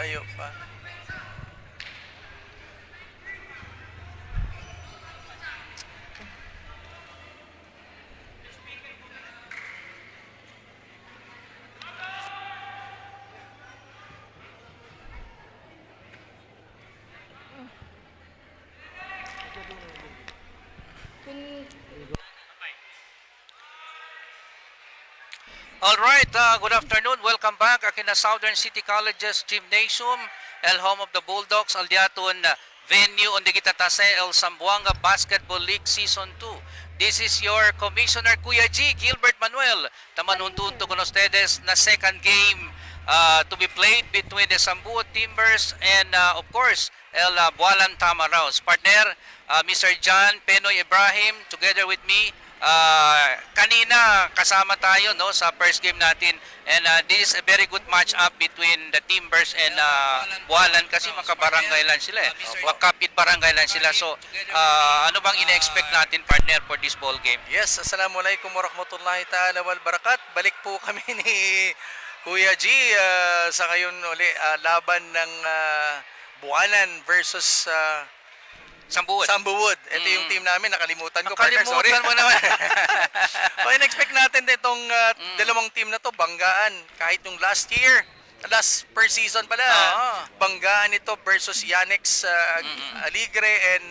Malayo pa. Alright, good afternoon. Welcome back. Akina Southern City College's Gymnasium, el home of the Bulldogs, Aldiaton venue on the Gitatase El Zamboanga Basketball League Season 2. This is your Commissioner Kuya G, Gilbert Manuel. Tamanuntunto con ustedes na second game to be played between the Sambuot Timbers and of course, El Bualan Tamaraos. Partner, Mr. John Penoy Ibrahim, together with me. Kanina kasama tayo no sa first game natin, and this is a very good match up between the Timbers and Bualan kasi makabarangay lang sila eh. Kapit barangay lang sila. So ano bang ina-expect natin, partner, for this ball game? Yes, assalamualaikum warahmatullahi ta'ala wal barakat. Balik po kami ni Kuya G sa ngayon uli laban ng Bualan versus Sambuot. Ito yung team namin, nakalimutan ko. Partner, sorry. Nakalimutan mo naman. So, in-expect natin itong dalawang team na to, banggaan. Kahit yung last per season pala, banggaan ito versus Yannick's Aligre and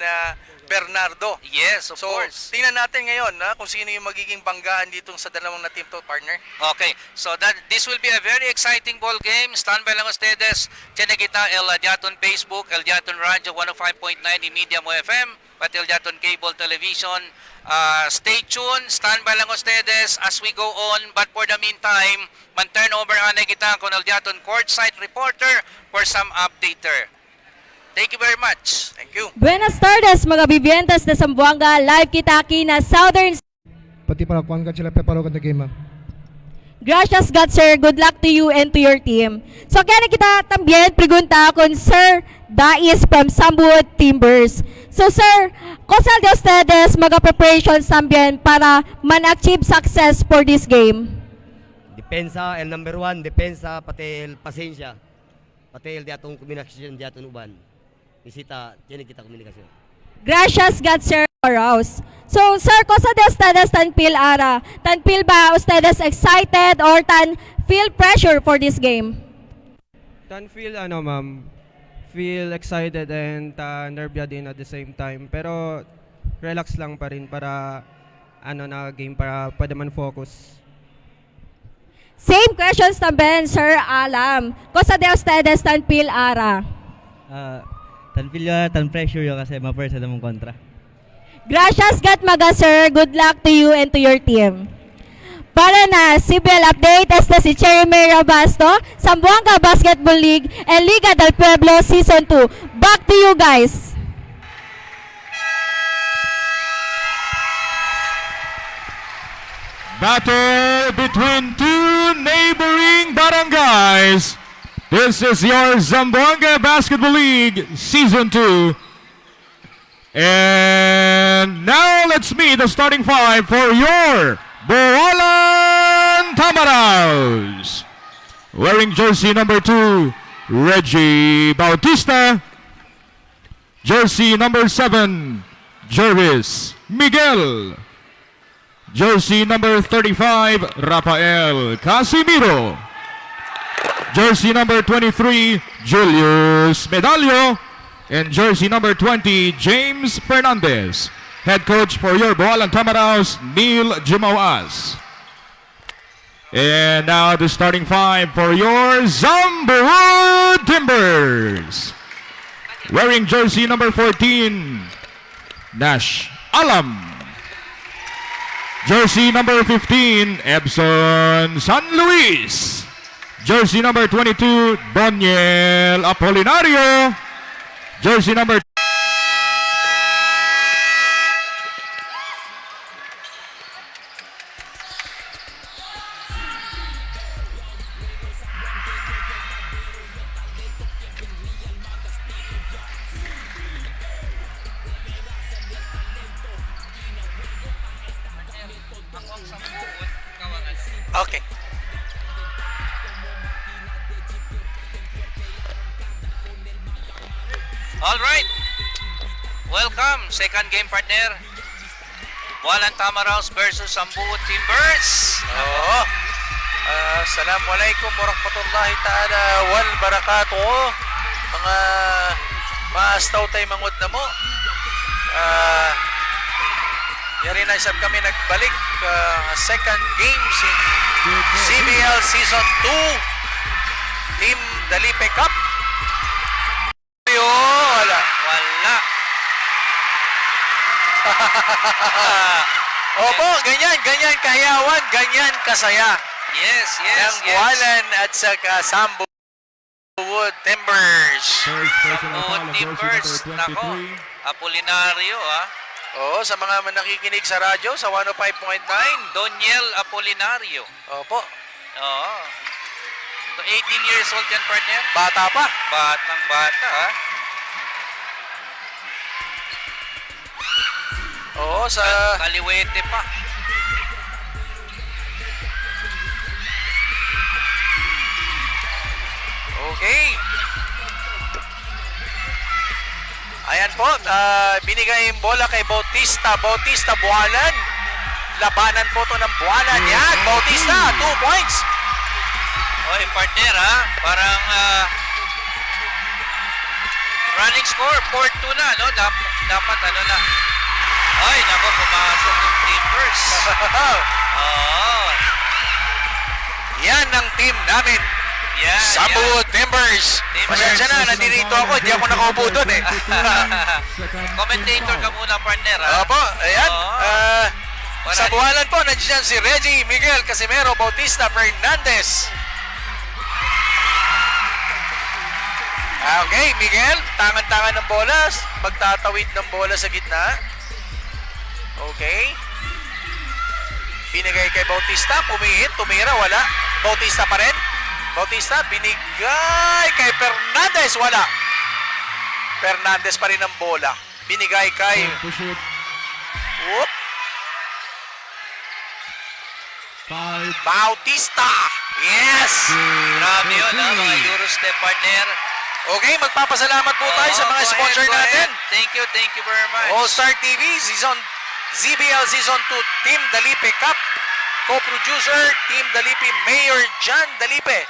Bernardo. Yes, of course. So, tingnan natin ngayon kung sino yung magiging banggaan dito sa dalawang na team to, partner. Okay, so this will be a very exciting ball game. Stand by lang ustedes. Tiene kita El Diaton Facebook, El Diaton Radio 105.9 in Media Mo FM, pati El Diaton Cable Television. Stay tuned, stand by lang ustedes as we go on. But for the meantime, man-turn over anay kita con El Diaton Courtside Reporter for some updater. Thank you very much. Thank you. Buenas tardes mga bibiyentas na Zamboanga, live kita aquí na Southern. Pati para kuan ka sila preparo ka na game, ma'am. Gracias God sir, good luck to you and to your team. So kaya kita también pregunta con Sir Dais from Sambuot Timbers. So sir, cosa de ustedes mga preparations también para man-achieve success for this game? Depensa, el number one, depensa, pati el pasensya. Pati el diatong komunikasyon, diatong uban. Isita, tiene kita komunikasyon. Gracias God sir for us. So sir, cosa de ustedes tan feel ara? Tan feel ba ustedes excited or tan feel pressure for this game? Tan feel ma'am, feel excited and nervya din at the same time. Pero relax lang pa rin para na game para pwede man focus. Same questions también, Sir Alam. Cosa de ustedes tan feel ara? Tan feel tan pressure yo kasi ma-first sa mong kontra. Gracias God maga sir. Good luck to you and to your team. Para na civil update, este si Cherry May Rabasto, Zamboanga Basketball League and Liga del Pueblo Season 2. Back to you guys. Battle between two neighboring barangays. This is your Zamboanga Basketball League Season 2. And now let's meet the starting five for your Bualan Tamaraos. Wearing jersey number 2, Reggie Bautista. Jersey number 7, Jervis Miguel. Jersey number 35, Rafael Casimiro. Jersey number 23, Julius Medallo. And jersey number 20, James Fernandez. Head coach for your Bualan Tamaraos, Neil Jimawaz. And now the starting five for your Zamboanga Timbers. Wearing jersey number 14, Nash Alam. Jersey number 15, Ebson San Luis. Jersey number 22, Daniel Apolinario. Jersey number Okay. All right. Welcome. Second game, partner. Bualan Tamaraws versus Sambuot Timbers. Oo. Assalamualaikum warahmatullahi ta'ala wal barakatuh. Mga maastaw tayo mangod na mo. Yari na isab kami nagbalik. Second games in CBL Season 2. Team Dalipe Cup. Wala. Wala. Opo, ganyan kayawan, ganyan kasaya. Yes, Ng Bualan at saka Sambuot Timbers. First personal Sambuot foul of jersey Timbers. number Nako. 23. Apolinario, Oo, sa mga nakikinig sa radyo sa 105.9. Doniel Apolinario. Opo, Oo. So 18 years old yan, partner. bata pa. Batang bata, ha? Oo, sa Kaliwete pa. okay. Ayan po, binigay yung bola kay Bautista. Bautista, Bualan. Labanan po to ng Bualan. Yan, Bautista, 2 points. Oy, partner, ha? Parang running score, 4-2 na, no? Dapat ano na. Ay, nako, pumasok yung Timbers. Oo. Yan ang team namin. Yan, Sambuot Timbers. Timbers. Pasensya na, nandito ako. Hindi ako nakaupo doon eh. Commentator ka muna, partner, ha? Opo, ayan. Oo. Sa Bualan po, nandiyan si Reggie Miguel Casimero Bautista Fernandez. Okay, Miguel, tangan-tangan ng bola. Magtatawid ng bola sa gitna. Okay. Binigay kay Bautista, pumihit, tumira, wala. Bautista pa rin. Bautista, binigay kay Fernandez, wala. Fernandez pa rin ang bola. Binigay kay To shoot. whoop, 5. Bautista. Yes! Grabe yun, ha? Mga Eurostep, partner. Okay, magpapasalamat po tayo sa mga Oo, go sponsor ahead, go natin. ahead. Thank you very much. All-Star TV, ZBL Season 2, Team Dalipe Cup. Co-producer, Team Dalipe, Mayor John Dalipe.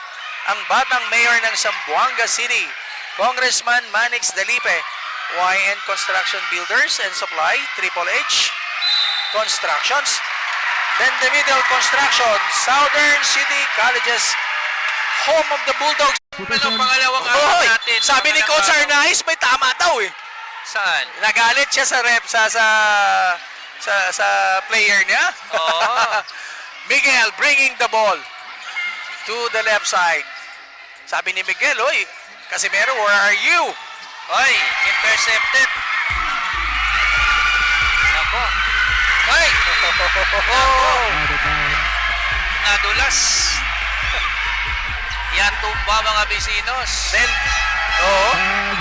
Ang batang mayor ng Zamboanga City. Congressman Manix Dalipe. YN Construction Builders and Supply, Triple H Constructions. Then the Middle Construction, Southern City Colleges, home of the Bulldogs. Ano pangalawang araw Hoy, natin? sabi ni Coach Arnaiz, may tama daw eh. Saan? Nagalit siya sa rep sa player niya. Oo. Miguel bringing the ball to the left side. Sabi ni Miguel, "Oy, Casimero, where are you?" Oy, intercepted. Nako. Oy! Oh. Out of bounds. Nadulas. Yan tumba mga bisinos. Then, oh,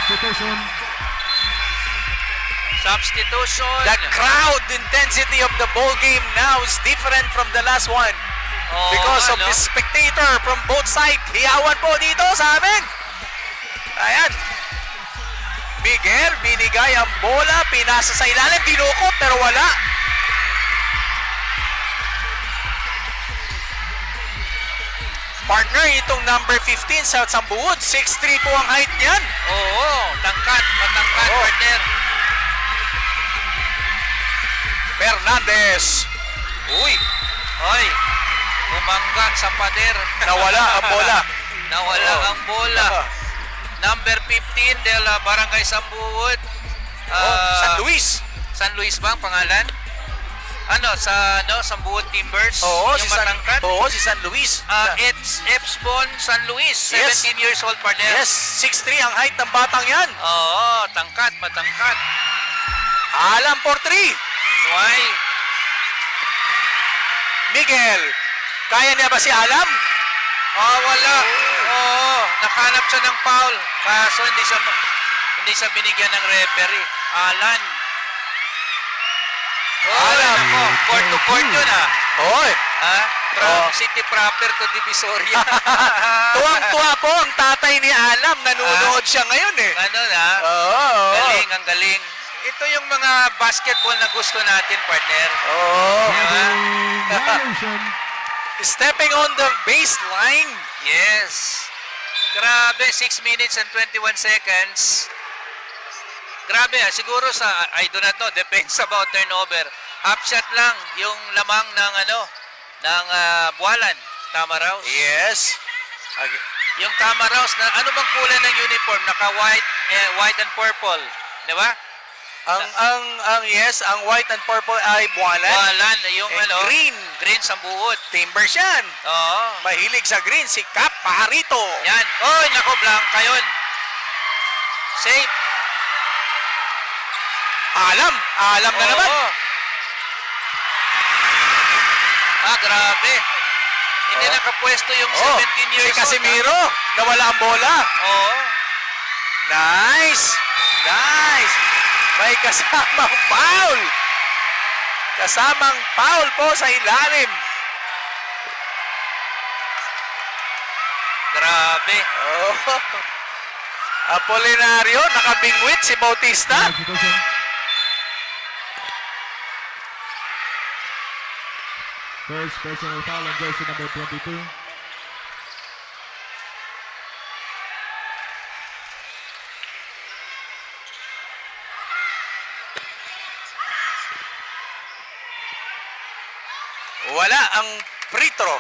Substitution. Substitution. the crowd intensity of the ball game now is different from the last one. Oo, Because of ano? the spectator from both sides. Hiyawan po dito sa amin. Ayan. Miguel, binigay ang bola, pinasa sa ilalim, dinukot, pero wala. Partner, itong number 15 sa Sambuot, 6'3 po ang height niyan. Oo, tangkat, matangkat, Oo. partner. Fernandez. Uy! Oy! Bumangga sa pader. Nawala ang bola. Nawala Oo. ang bola. Number 15 del Barangay Sambuot. San Luis. San Luis ba ang pangalan? Ano, sa Sambuot Timbers? Oo, yung si San, matangkat? oo, si San Luis. It's Epsbon San Luis, Yes. 17 years old, partner. Yes, 6'3 ang height ng batang yan. Oo, tangkat, matangkat. Alam for 3. Why? Miguel, kaya niya ba si Alam? Wala. Oo, nakahanap siya ng foul. Kaso hindi siya binigyan ng referee. Alan. Alam. Court to court yun, ha? Oy, Ha? From Oh. city proper to Divisoria. tuwang-tuwa po ang tatay ni Alam. Nanonood siya ngayon eh. Ano na? Oo. shooting. Ito yung mga basketball na gusto natin, partner. Oh, Violation. stepping on the baseline. Yes. Grabe, 6 minutes and 21 seconds. Grabe, siguro sa, I do not know, depends about turnover. Half shot lang yung lamang ng ng Buwalan. Tama, Raus? Yes. Yung Tama, Raus, na ano bang kulay ng uniform? Naka-white, white and purple. Di ba? Ang white and purple ay Buwalan. Buwalan, yung And green. green sa buod. Timbers yan. Oo. Mahilig sa green si Cap Pajarito. Yan. Oy, nako, blanca yun. Safe. Alam na naman. Oo. Grabe. Hindi nakapwesto yung 17 years Si Casimiro, nawala ang bola. Oo. Nice. May kasamang foul. Kasamang foul po sa ilalim. Grabe. Oh. Apolinario, nakabingwit si Bautista. Substitution. First personal foul on jersey number 22. Wala ang free throw.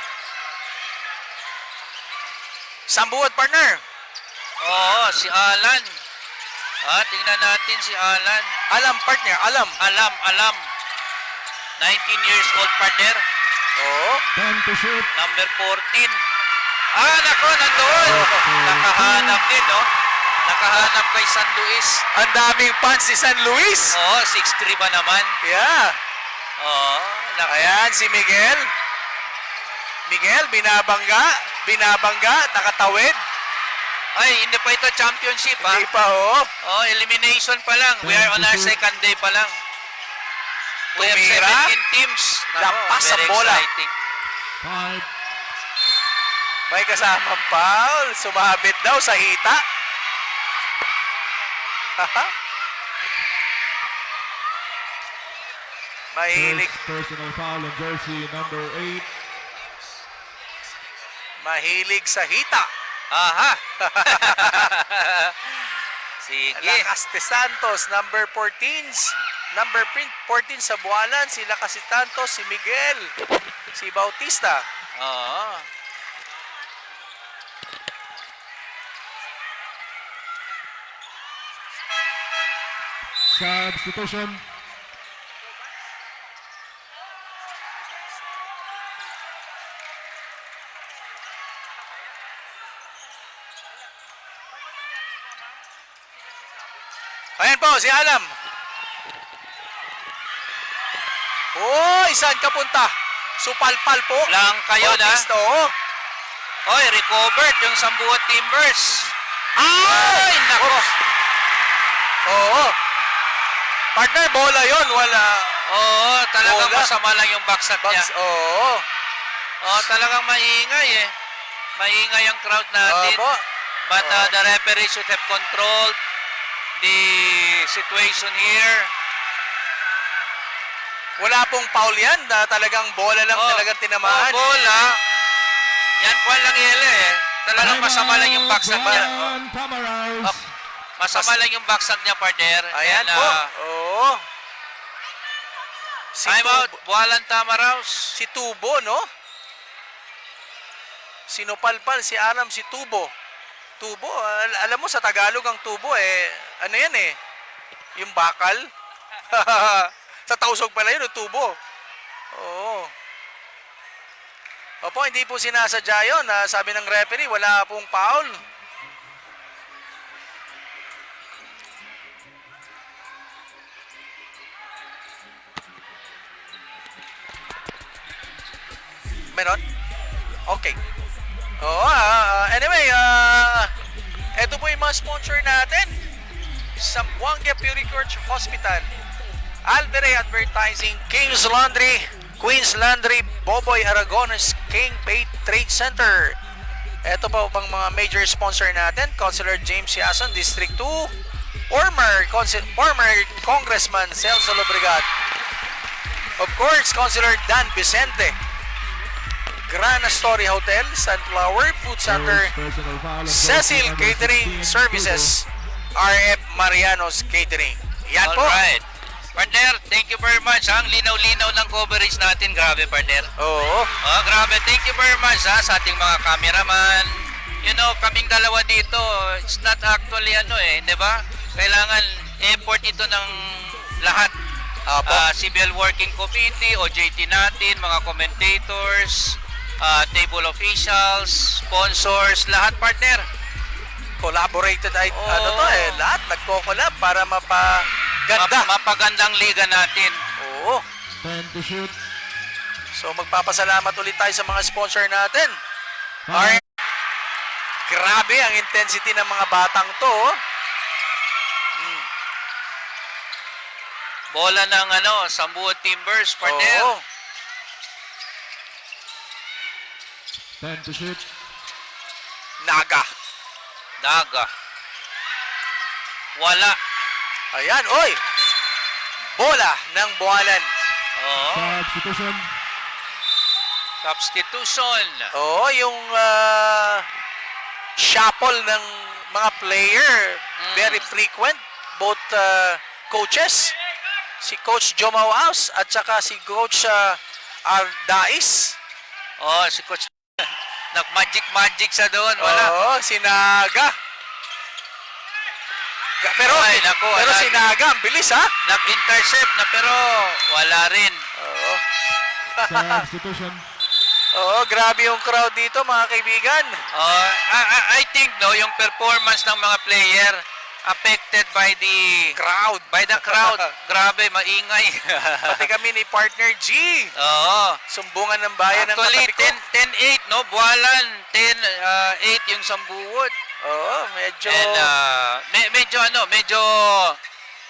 Sambuot, partner. Oo, si Alan. Tingnan natin si Alan. Alam, partner. Alam. Alam. 19 years old, partner. Oo. 10 to shoot. Number 14. Nako, nandoon. Nakahanap din, no? Nakahanap kay San Luis. Ang daming fans si San Luis. Oo, 6'3 ba naman? Yeah. Oo. Ayan, si Miguel. Miguel, binabangga, nakatawid. Ay, hindi pa ito championship, ha? Hindi pa, oh. Oh, elimination pa lang. We are on our second day pa lang. We have Tumira. 17 teams. Nako, Lampas sa very bola. exciting. 5. May kasamang foul. Sumabit daw sa hita. Mahilig, First personal foul on jersey number 8. mahilig sa hita. Aha. Sige. Lakas de Santos, number 14. Number 14 sa Buwalan, si Lakas de Santos, si Miguel, si Bautista. Oo. Substitution. Ayan po, si Alam. Saan ka punta? Supalpal po. Blanca yun, ha? Bautista, oh. Oy, recovered yung Sambuot Timbers. Ay, nako. Oo. Partner, bola yon, wala. Oo, talagang Bola. masama lang yung baksak niya. Oo. Oo, talagang maingay eh. Maingay ang crowd natin. Opo. But the referee should have controlled the situation here. Wala pong foul yan. Talagang bola lang talagang tinamaan. Bola. Yan po lang ile eh. Talagang masama lang yung baksak niya. Brian Tamaraos. Masama lang yung baksak niya, partner. Ayan And, po. Oo. Si time out. Tubo, Buwalan Tamaraos. si Tubo, no? Sinupalpal, si Aram, si Tubo. Tubo, alam mo sa Tagalog ang tubo ano yan eh? Yung bakal. Sa Tausog pala yun, yung tubo. Oo. Opo, hindi po sinasadya yun. Sabi ng referee, wala pong foul. Meron? Okay. Oo, anyway, eto po yung mga sponsor natin. Zamboanga Puricure Hospital, Alvere Advertising, King's Laundry, Queen's Laundry, Boboy Aragones, King Bait Trade Center. Ito po pang mga major sponsor natin, Councilor James Yason, District 2, former Congressman Celso Lobregat. Of course, Councilor Dan Vicente. Gran Astoria Hotel, Sunflower, Food Center, First personal foul on Cecil jersey number Catering 16, Services, RF Marianos Catering. Yan po. Alright. Partner, thank you very much. Ang linaw-linaw ng coverage natin. Grabe, partner. Oo. Oh, grabe. Thank you very much sa ating mga cameraman. You know, kaming dalawa dito, it's not actually di ba? Kailangan effort ito ng lahat. Apo. CBL Working Committee, OJT natin, mga commentators, table officials, sponsors, lahat, partner. Collaborated Oo. lahat nagko-collab para mapaganda. Mapagandang liga natin. Oo. 10 to shoot. So magpapasalamat ulit tayo sa mga sponsor natin. Foul. Grabe ang intensity ng mga batang to. Oh. Bola ng Sambuot Timbers, partner. Oo. 10 to shoot. Naga. Daga. Wala. Ayan, oy. Bola ng Buwalan. Oo. Substitution. Substitution. Oo, yung shuffle ng mga player, very frequent, both coaches. Si Coach Jomao Aus at saka si Coach Ardais. Oh, si Coach nag-magic sa doon. Wala. Oo, si Naga. Pero, Ay, naku, pero wala. si Naga, ang bilis ha. Nag-intercept na pero wala rin. Oo. Substitution. Oo, grabe yung crowd dito mga kaibigan. I think yung performance ng mga player affected by the Crowd. crowd. Grabe, maingay. Pati kami ni Partner G. Oo. Sumbungan ng bayan ng Actually, katabi ko. 10-8, no? Buwalan, 10-8 yung Sambuot. Oo, medyo... And medyo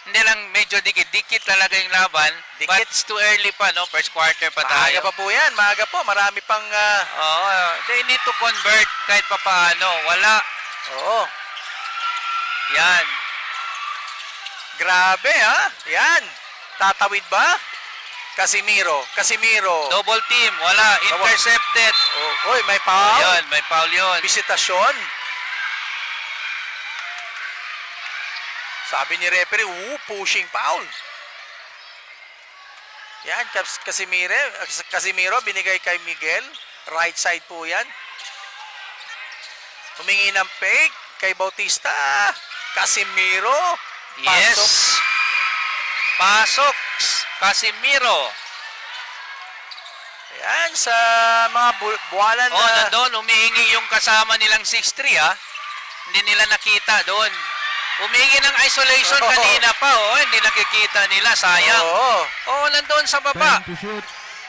hindi lang medyo dikit talaga yung laban. Dikit. But it's too early pa, no? First quarter pa maaga tayo. pa po yan, maaga po. Marami pang... Oo, they need to convert kahit pa paano. Wala. Oo, Yan. grabe ha. Yan. Tatawid ba? Casimiro. Double team, wala. Intercepted. Oh, oy, may foul. Ayun, may foul yun. Bisitasyon. Sabi ni referee, pushing foul. Yan, Casimiro binigay kay Miguel. Right side po yan. Humingi ng fake kay Bautista. Casimiro. Yes. Pasok. Pasok. Casimiro. Yan, sa mga buwalan Oh, na... nandun, humihingi yung kasama nilang 6'3", Hindi nila nakita doon. Humingi ng isolation Oo. kanina pa, hindi nakikita nila, sayang. Oo. Nandun sa baba. 10 to shoot.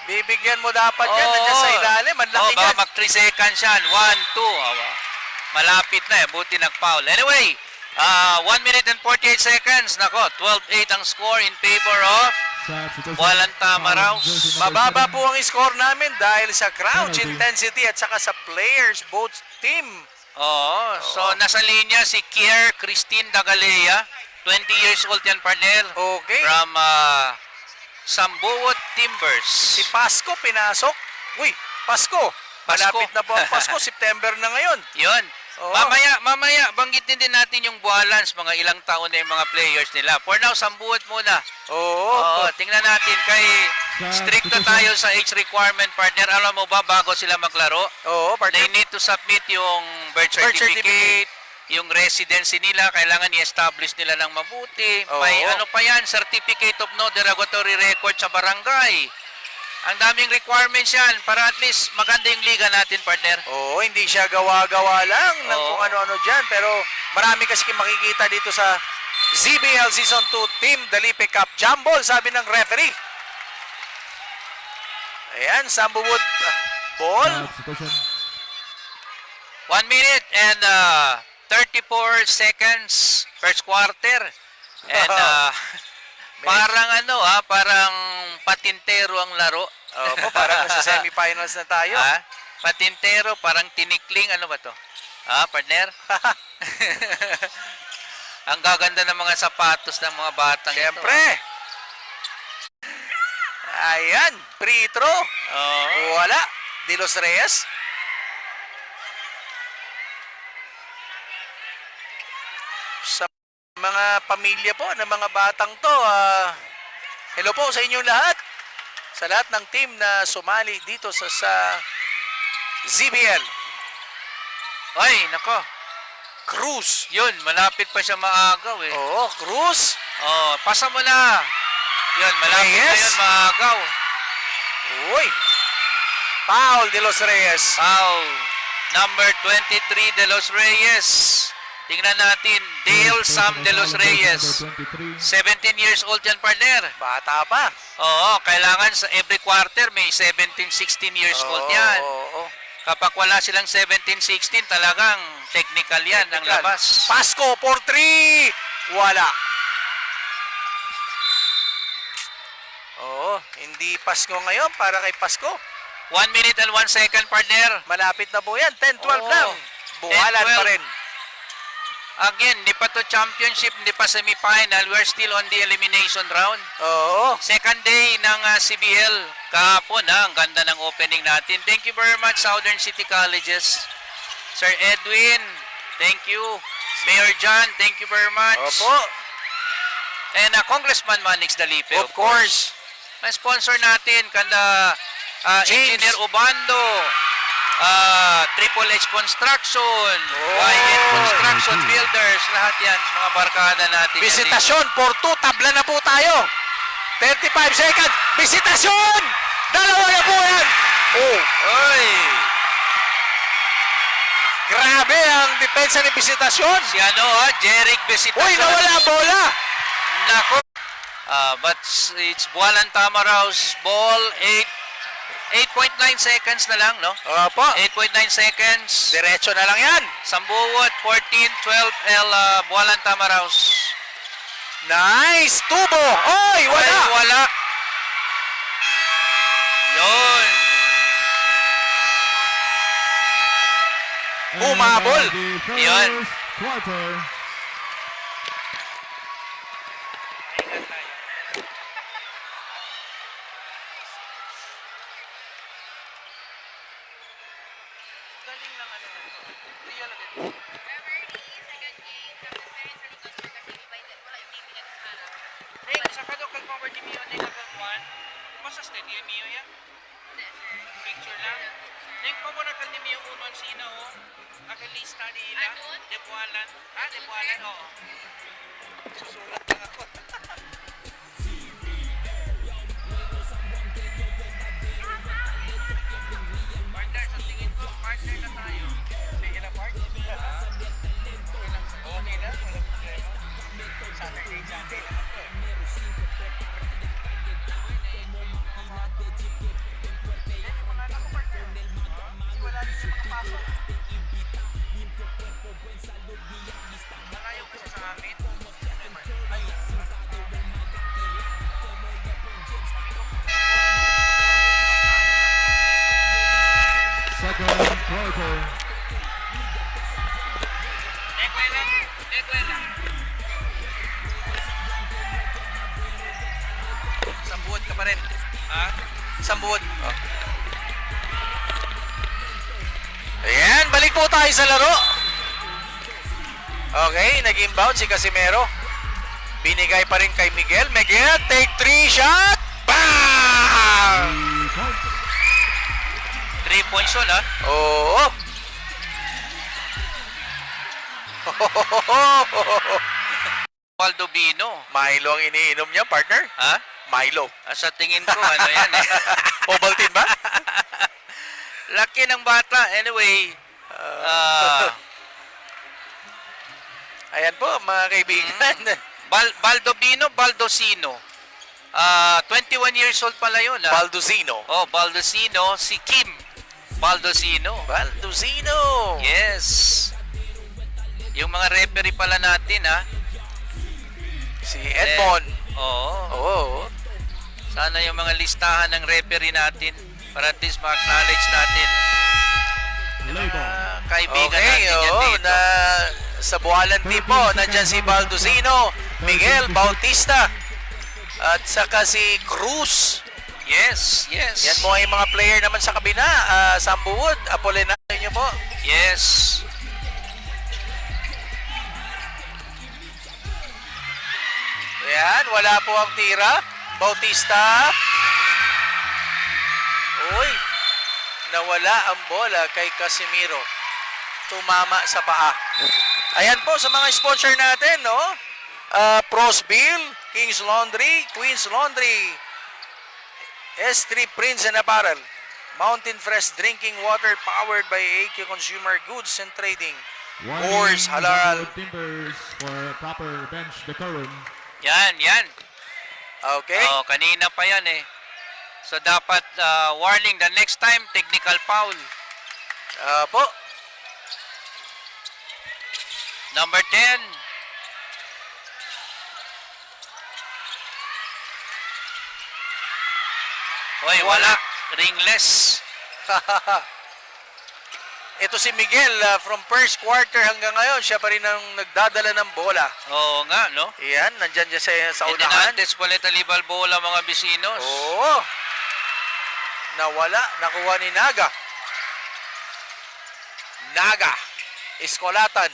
Bibigyan mo dapat yan. Nandiyan sa ilalim. Ang laki baka yan. mag 3 seconds yan. 1, 2. Malapit na buti nag-foul. Anyway, 1 minute and 48 seconds. Nako, 12-8 ang score in favor of Substitution. Walang tama Foul raw. on jersey number Mababa 7. po ang score namin dahil sa crowd Penalty. intensity at saka sa players, both team. So nasa linya si Kier Christine Dagalea. 20 years old yan, partner. Okay. From Sambuot Timbers. Si Pasko pinasok. Uy, Pasko. Malapit na po ang Pasko. September na ngayon. Yun. Oo. Mamaya, banggitin din natin yung Buwalans, mga ilang taon na yung mga players nila. For now, Sambuot muna. Oo. Tingnan natin kay stricto tayo sa age requirement, partner. Alam mo ba, bago sila maglaro, Oo, they partner. need to submit yung birth Birth certificate, yung residency nila, kailangan i-establish nila ng mabuti. Oo. May pa yan, certificate of no derogatory record sa barangay. Ang daming requirements yan para at least maganda yung liga natin, partner. Oo, hindi siya gawa-gawa lang ng Oo. kung ano-ano dyan. Pero marami kasi makikita dito sa ZBL Season 2 Team Dalipe Cup Jumble, sabi ng referee. Ayan, Sambuwood ball. Substitution. 1 minute and 34 seconds first quarter. And parang parang patintero ang laro. Opo, parang nasa semifinals na tayo. Patintero, parang tinikling, ano ba to? Partner? Ang gaganda ng mga sapatos ng mga batang Siyempre. ito. Ayan, free throw. Oo. Wala. De Los Reyes. Sa mga pamilya po ng mga batang to, hello po sa inyong lahat. Sa lahat ng team na sumali dito sa ZBL. Ay, nako. Cruz. Yun, malapit pa siya maagaw eh. Oo, Cruz. Oh, pasa mo na. Yun, malapit na Reyes. yun maagaw. Uy. Foul De Los Reyes. Foul. Number 23, De Los Reyes. Tingnan natin, Dale Sam De Los Reyes. 17 years old yan, partner. Bata pa. Oo, kailangan sa every quarter may 17, 16 years old yan. Oo. Kapag wala silang 17, 16, talagang technical yan ang labas. Pasko for 3. Wala. Oo, hindi Pasko ngayon para kay Pasko. 1 minute and 1 second, partner. Malapit na po yan. 10-12 Oo. lang. Buwalan 10-12. pa rin. Again, hindi pa to championship, hindi pa semifinal. We're still on the elimination round. Oo. Second day ng CBL kahapon. Ang ganda ng opening natin. Thank you very much, Southern City Colleges. Sir Edwin, thank you. Mayor John, thank you very much. Opo. And Congressman Manix Dalipe, Of course. May sponsor natin, kanda James. Engineer Obando, Triple H Construction, YN Construction Builders, lahat yan, mga barkada natin. Bisitasyon for 2. Tabla na po tayo. 35 seconds. Bisitasyon! Dalawa na po yan. Oh. Oy! Grabe ang depensa ni Bisitasyon. Si ano Jeric Besitasyon. Uy, nawala ang bola. Nako. But it's Bualan Tamaraws ball, 8.9 seconds na lang, no? Opo. 8.9 seconds. Diretso na lang yan. Sambuwot, 14-12 Bualan Tamaraws. Nice. Tubo. Oy, wala. Ay, wala. Yun. Humabol. Yun. Quarter. Galing ng ano na to. Real agad. Hey, sa kadokal power ni Mio ni level 1. Masa steady yung Mio yan? Picture lang. Ning pa mo na kan ni Mio unon sina o. Nakalista nila. Debualan. Debualan, oo. Susulat lang ako. Partner, sa tingin ko, partner na tayo. Sige na, partner. Okay lang. Okay na, walang problema. Saturday, Sunday lang ako eh. Wala din siya makapasok. Nakayaw kasi sa amin. Ayun. Second quarter. Dekwela. Sambuot ka pa rin. Ha? Sambuot. Oh. Ayan, balik po tayo sa laro. Okay, nag-inbound si Casimero. Binigay pa rin kay Miguel. Miguel, take 3 shot. Bang! 3 points yun, ha? Oo. Valdovino. Milo ang iniinom niya, partner. Ha? Milo. Sa tingin ko, ano yan eh. Ovaltine ba? Laki ng bata. Anyway, Ayan po, mga kaibigan. Baldovino, Baldosino. 21 years old pala yun, ha? Baldosino. Oh, Baldosino. Si Kim Baldosino. Baldosino. Yes. Yung mga referee pala natin, ha? Si Edmond. Oo. Oo. Sana yung mga listahan ng referee natin para at least ma-acknowledge natin. Label. Kaibigan Okay, natin yan oo, dito. na Sa Bualan team po, nandyan si Baldosino, Miguel Bautista, at saka si Cruz. Yes, yes. Yan mo ay mga player naman sa kabina. Sambuwood, Apolinario nyo po. Yes. Ayan, wala po ang tira. Bautista. Uy, nawala ang bola kay Casimiro. Tumama sa paa. Ayan po sa mga sponsor natin, no? Prosbill, King's Laundry, Queen's Laundry, S3 Prince and Apparel, Mountain Fresh Drinking Water powered by AQ Consumer Goods and Trading, Coors Halal. Timbers for proper bench decorum. Yan, yan. Okay. Oh, kanina pa yan eh. So dapat warning the next time technical foul. Po. Number 10. Hoy, wala. Ringless. Ito si Miguel from first quarter hanggang ngayon, siya pa rin ang nagdadala ng bola. Oo nga, no? Yan, nandyan siya sa Hindi unahan. natin palit alibal bola mga bisinos. Oo. Nawala, nakuha ni Naga. Naga. Escolatan.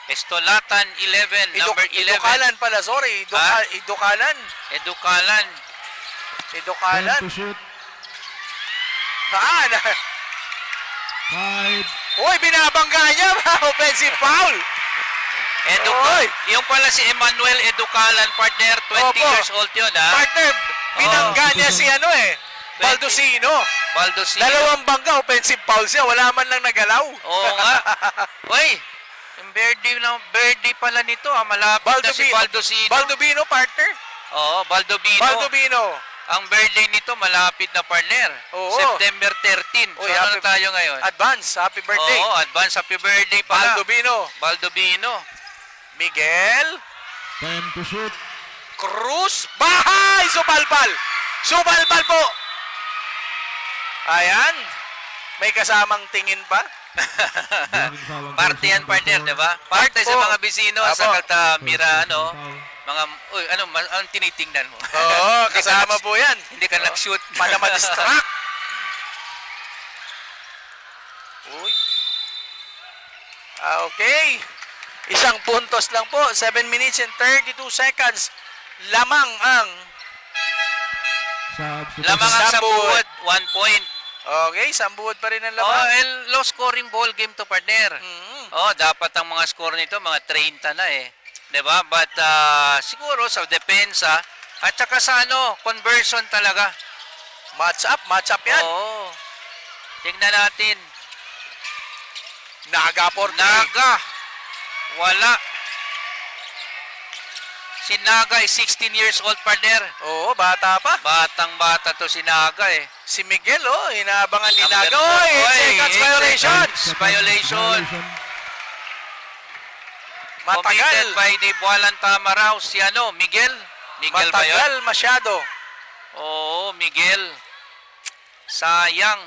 Estolatan 11, number 11. Idukalan pala, sorry. Idukalan. Edukalan. Idukalan. 10 to shoot. Saan? 5. Uy, binabangga niya. Offensive foul. Oy. Yung pala si Emmanuel Edukalan, partner, 20 Opo. years old yun, ha? Partner, binangga niya si Baldosino. Baldosino. Dalawang bangga, offensive foul siya. Wala man lang nagalaw. Oo nga. Uy, yung birthday pala nito, malapit na si Baldosino. Baldobino, partner. Oo, Baldobino. Baldobino. Ang birthday nito, malapit na partner. Oo. September 13. So, Uy, ano na tayo ngayon? Advance, happy birthday. Oo, advance happy birthday pala. Baldobino. Baldobino. Miguel. 10 to shoot. Cruz. Bahay! Subalbal. Subalbal po. Ayan. May kasamang tingin pa. Blocking foul on Parte jersey yan, number partner, 4. di ba? Parte sa po. mga bisino Apo. sa Altamira, First ano? personal foul. Mga, uy, anong tinitingnan mo? Oo, kasama po yan. Hindi ka nag-shoot. Para ma-distract. Uy. Okay. Isang puntos lang po. 7 minutes and 32 seconds. Lamang ang... Substitution. Lamang ang Sambuod. Sambuod, 1 point. Okay, Sambuod pa rin ang Oh, lamang. low scoring ball game to, partner. Mm. Oh, dapat ang mga score nito mga 30 na eh. 'Di ba? But siguro sa depensa at saka sa conversion talaga. Match up yan. Oo. Tingnan natin. Naga for three. Naga. Wala. Si Naga is 16 years old, partner. Oo, bata pa. Batang-bata to si Naga eh. Si Miguel, inaabangan ni Number Naga. four. Oy, Oy, 8 seconds violation. seconds violation. Matagal. Committed by the Bualan Tamarao. Si Miguel? Miguel ba yun? Matagal masyado. Oo, Miguel. Sayang.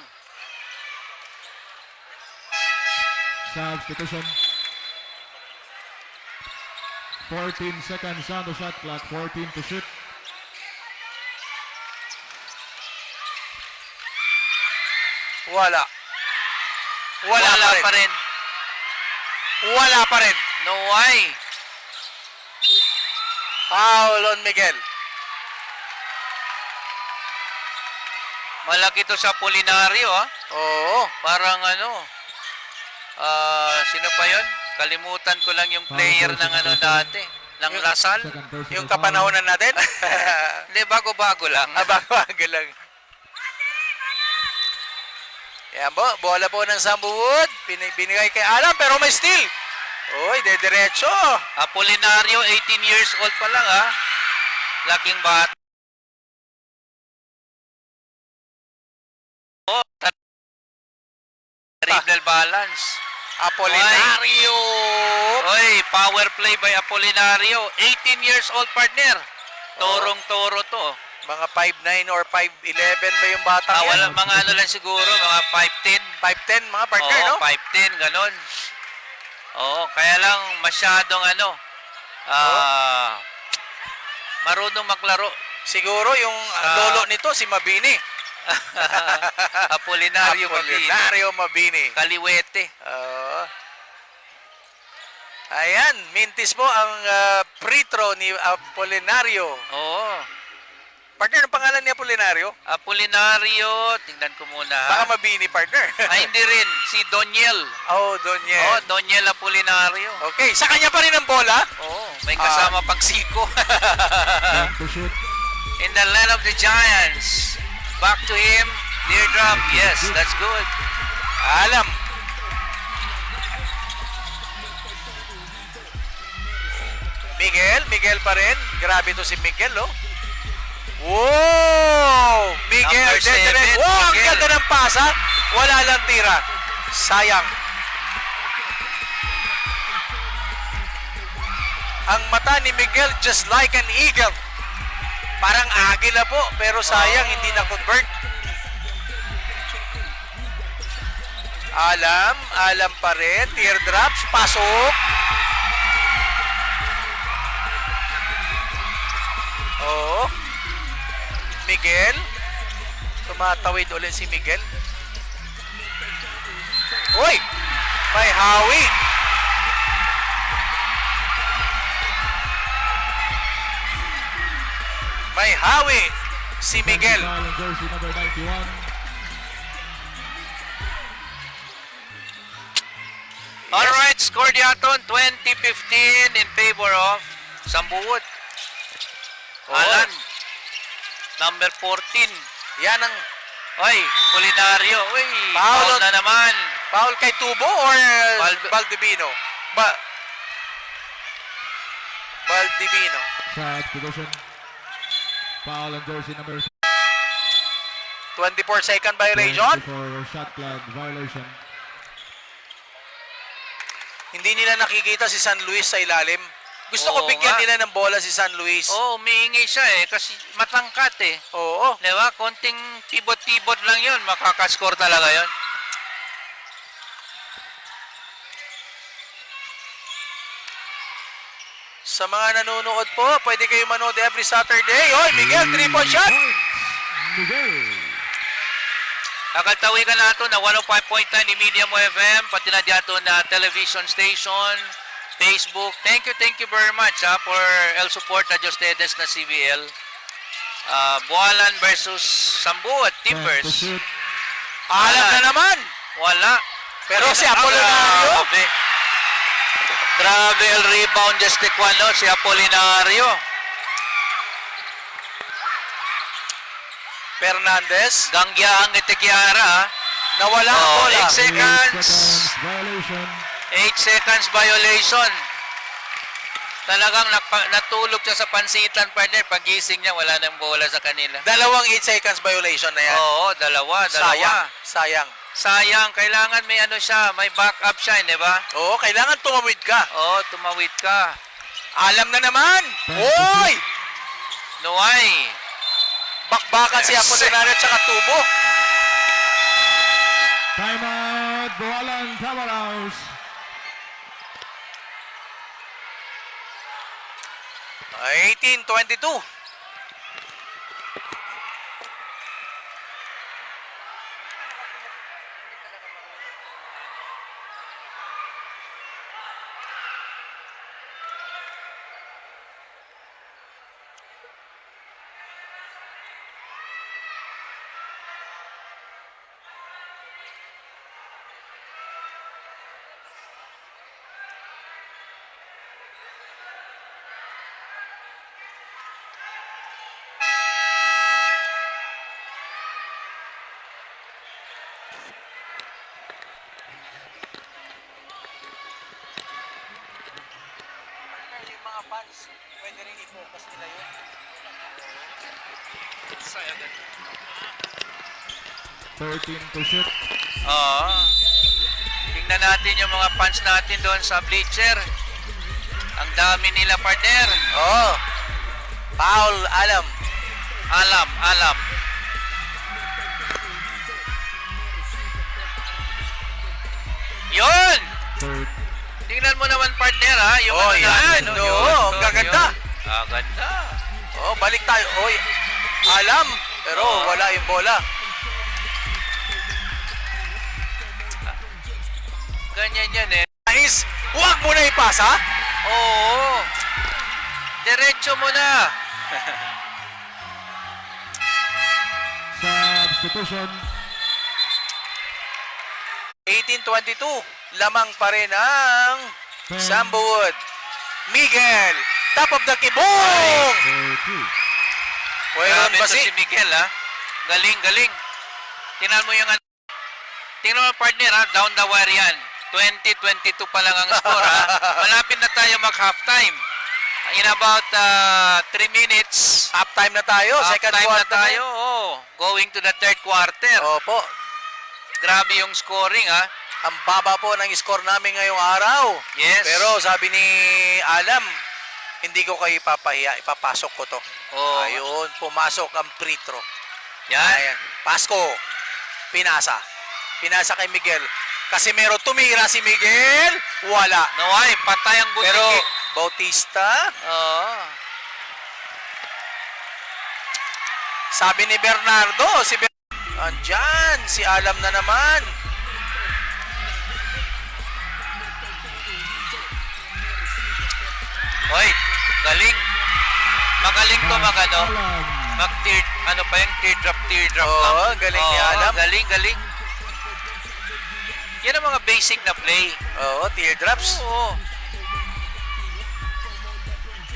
Substitution. 14 seconds on the shot clock. 14 to shoot. Wala. Wala pa rin. Wala pa rin. No way. Foul on Miguel. Malaki to sa Polinario, ha? Oo. Parang sino pa yon? Kalimutan ko lang yung player ng dati. Ng Lasal. Second personal Yung kapanahonan natin. Hindi, bago-bago lang. Bago lang. Yan po, bola po ng Sambuwood. Binigay kay Alam, pero may steal. Uy, dediretso. Apolinario, 18 years old pa lang, ha? Laking bata. Oh, terrible balance. Apolinario. Oy, power play by Apolinario. 18 years old, partner. Torong-toro to. Mga 5'9 or 5'11 ba yung bata yan? Wala, mga lang siguro, mga 5'10. 5'10 mga partner, Oo, no? 5'10, ganon. Oo, kaya lang masyadong marunong maglaro. Siguro yung lolo nito, si Mabini. Apolinario Mabini. Apolinario Mabini. Kaliwete. Oo. Ayan, mintis po ang free throw ni Apolinario. Oo. Partner, ang pangalan ni Apolinario? Apolinario, tingnan ko muna. Baka Mabini, partner. Ay, hindi rin. Si Doniel. Oh, Doniel. Oh, Doniel Apolinario. Okay, sa kanya pa rin ang bola. Oh, may kasama pang siko. 10 to shoot. In the land of the Giants. Back to him. Teardrop. Yes, that's good. Alam. Miguel pa rin. Grabe to si Miguel, oh. Wow! Miguel, Number 7, wow, ang Miguel. ganda ng pasa. Wala lang tira. Sayang. Ang mata ni Miguel just like an eagle. Parang agila po, pero sayang hindi na-convert. Alam pa rin. Teardrops, pasok. Oo. Miguel. Tumatawid ulit si Miguel. Uy! May hawi. May hawi si Miguel. Foul on jersey number 91. Alright, score Diaton 20-15 in favor of Sambuot. Alan, number 14. Yan ang Oy, Polinario. Uy, Foul foul on- na naman. foul kay Tubo or Baldivino? Baldivino. Sa expedition. Foul on jersey number 24-second violation. for shot clock violation. Hindi nila nakikita si San Luis sa ilalim. Gusto ko Oo bigyan nga. nila ng bola si San Luis. Oh, umiingi siya kasi matangkat Oo. Di ba? Konting tibot-tibot lang yun. Makakascore talaga yun. Sa mga nanonood po, pwede kayo manood every Saturday. Hoy, Miguel, 3-point shot. Miguel. Kakaltawigan nato na 105.9 ni Media Mo FM, pati na dito na television station, Facebook. Thank you very much for el support na ustedes na CBL. Bualan versus Sambuot 10 to Timbers. shoot. Alam na naman. Wala. Pero si Apolinario. Grabe el rebound just the si Apolinario. Fernandez. Gangyaang itikyara. Nawala ang Oh, bola. 8 seconds. Violation. 8 seconds violation. Talagang natulog siya sa pansitan, partner. Pagising niya, wala nang bola sa kanila. Dalawang 8 seconds violation na yan. Oo, dalawa. Sayang. Sayang, kailangan may may backup siya, di ba? Oo, kailangan tumawid ka. Oo, tumawid ka. Alam na naman. Hoy! Nuway. Bakbakan si Apolinario at saka Tubo. Timeout. Bualan Cavaliers. Ay, 18-22. Yung mga fans, pwede rin i-focus nila yun. 13 to shoot. Oo. Tingnan natin yung mga fans natin doon sa bleacher. Ang dami nila, partner. Oo. Foul, alam. Alam. Yun! Third. Tingnan Tingnan mo naman partner ha, yung Oh, ano yan. natin, Oo, yun, ang gaganda. yun. Ah, ganda. Oh, balik tayo. Oy, alam, pero Oo. wala yung bola. Ganyan yan eh. Nais, huwag mo na ipasa. Oo. Diretso mo na. Substitution. 18-22, lamang pa rin ang Sambuwood. Miguel, top of the kibong! 4-2. Wayron Grabe ba to si Miguel ha. Galing, galing. Tingnan mo yung tingnan mo partner ha, down the wire yan. 20-22 pa lang ang score ha. Malapit na tayo mag-halftime. In about 3 minutes. Halftime na tayo, second Halftime na quarter. tayo. Oh, going to the third quarter. Opo, Grabe yung scoring ha. ang baba po ng score namin ngayong araw. Yes. Pero sabi ni Alam, hindi ko kayo ipapahiya, ipapasok ko to. Oh. Ayun, pumasok ang free throw. Yan. Ayan, Pasko, pinasa. Pinasa kay Miguel. Kasi meron tumira si Miguel, wala. Naway, patay ang butiki. Pero Bautista, Oo. sabi ni Bernardo, andyan, si Alam na naman. Hoy, galing. Magaling to magano. Alam. Mag-tear, ano pa yung teardrop Oo, lang. galing ni Alam. Galing, galing. Yan ang mga basic na play. Oo, teardrops. Oo.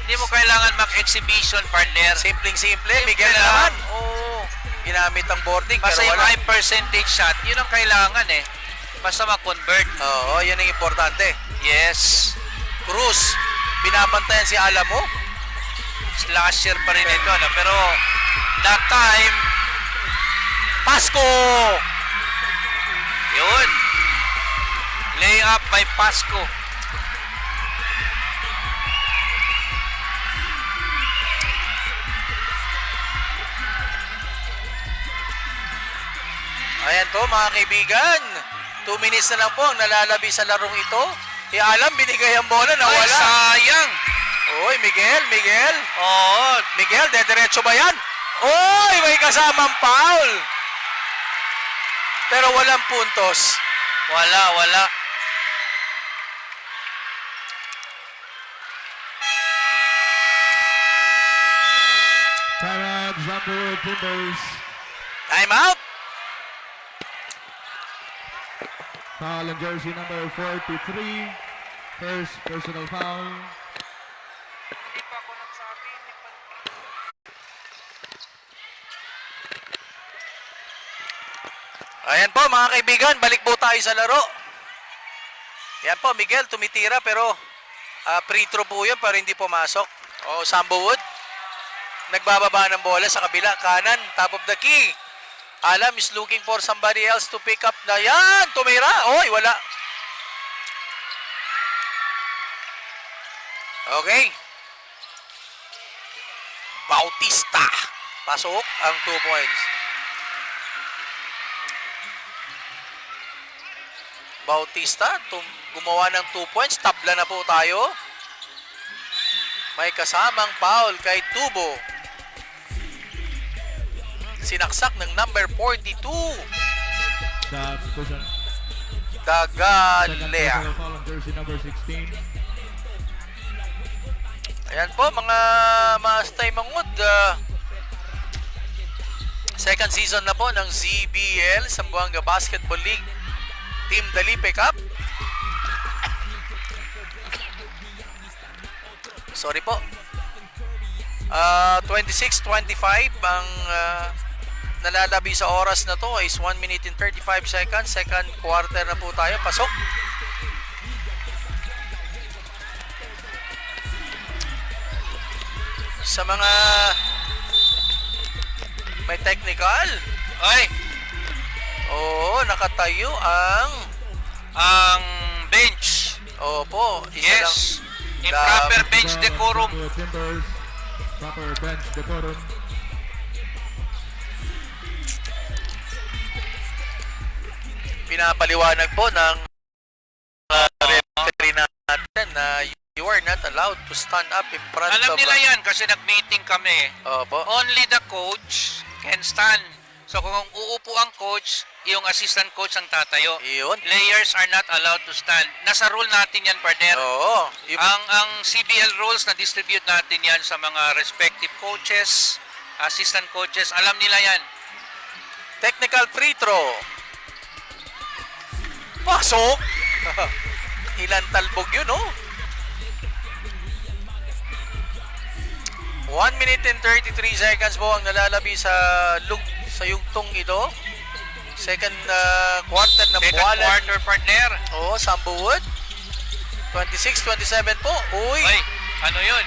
Hindi mo kailangan mag-exhibition, partner. Simpleng-simple, Miguel Simple na naman. lang. Oo. Ginamit ang boarding, Basta pero yung wala. high percentage shot, yun ang kailangan eh. Basta mag-convert. Oo, yan ang importante. Yes. Cruz, binabantayan si Alam mo. Slasher pa rin ito, ano? Pero that time, Pasko! yun. Lay up by Pasco. Ayan po mga kaibigan. 2 minutes na lang po ang nalalabi sa larong ito. Si Alam, binigay ang bola, Ay, nawala. sayang. Oy, Miguel. Oo. Miguel, dediretso ba yan? Oy, may kasamang foul. Pero walang puntos. Wala. Timeout, Sambuwood Timbers. Time out. Foul on jersey number 43. First personal foul. Ayan po mga kaibigan, balik po tayo sa laro. Ayan po, Miguel tumitira pero free throw po yun pero hindi pumasok. O Sambuwood, nagbababa ng bola sa kabila, kanan, top of the key. Alam is looking for somebody else to pick up na yan, tumira. Oy, wala. Okay. Bautista. Pasok ang 2 points. Bautista, gumawa ng 2 points. Tabla na po tayo. May kasamang foul kay Tubo. Sinaksak ng number 42. Substitution. Second Dagalea. personal foul on jersey number 16. Ayan po mga Maastay Mangud. Second season na po ng ZBL, Zamboanga Basketball League Team Dalipe Cup. Sorry po. 26-25 ang nalalabi sa oras na to is 1 minute and 35 seconds. Second quarter na po tayo. Pasok. Sa mga may technical. Ay, Oo, nakatayo ang bench. Opo, isa Yes. lang. Improper bench decorum. Sambuwood Timbers. Proper bench decorum. Pinapaliwanag po ng referee natin. allowed to stand up in front Alam of... nila yan kasi nag-meeting kami. Opo. Only the coach can stand. So kung uupo ang coach, yung assistant coach ang tatayo. Iyon. Players are not allowed to stand. Nasa rule natin yan, partner. Oo. Ang CBL rules na distribute natin yan sa mga respective coaches, assistant coaches, alam nila yan. Technical free throw. Pasok! Ilan talbog yun, oh? 1 minute and 33 seconds po ang nalalabi sa yugtong ito. Second quarter ng Second Buwalan. quarter, partner. Oo, Sambuwood. 26-27 po. Uy, Ay, ano yun?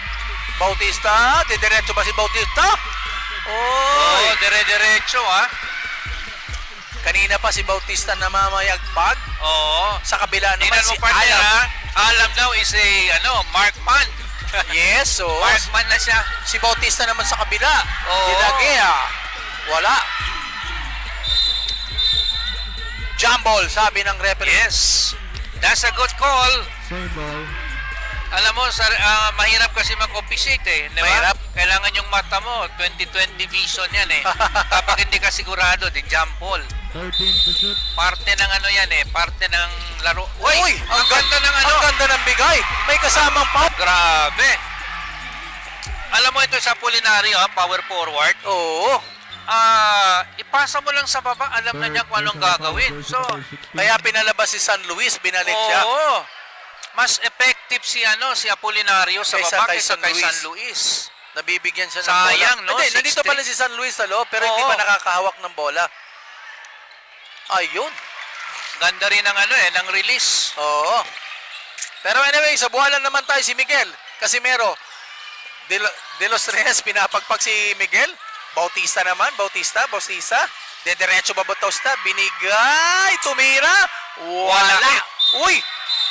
Bautista. Didiretso ba si Bautista? Oh, Oy. dire-diretso, ha? Kanina pa si Bautista namamayagpag. Oo. Sa kabila naman Tingnan si mo, partner, Alam. ha? Alam daw is a, Markman. Yes, so Markman na siya. si Bautista naman sa kabila. Oo. Dilagea. Wala. Jump ball, sabi ng referee. Yes. That's a good call. Same ball. Alam mo, mahirap kasi mag-officiate eh. Di ba? Mahirap. Kailangan yung mata mo, 20/20 vision yan eh. Kapag hindi ka sigurado, di jump ball. 13 to shoot. Parte ng ano yan eh, parte ng laro. Uy, ang ganda ng ano. Ang ganda ng bigay. May kasamang pop. Grabe. Alam mo ito sa Apolinario, power forward. Oo. Ipasa mo lang sa baba, alam na niya kung anong gagawin. So, Kaya pinalabas si San Luis, binalik siya. oo. Mas effective si Apolinario sa Kaysa baba kay kaysa San kay Luis. San Luis. Nabibigyan siya ng Sayang, bola. no? Hindi, nandito 6'3". pala si San Luis sa loob, pero hindi Oo. pa nakakahawak ng bola. Ayun. Ganda rin ng release. Oo. Pero anyway, sa buwalan naman tayo si Miguel. Casimero. De Los Reyes, pinapagpag si Miguel. Bautista naman, Bautista. Diretso ba Bautista? Binigay, tumira. Wala. Uy,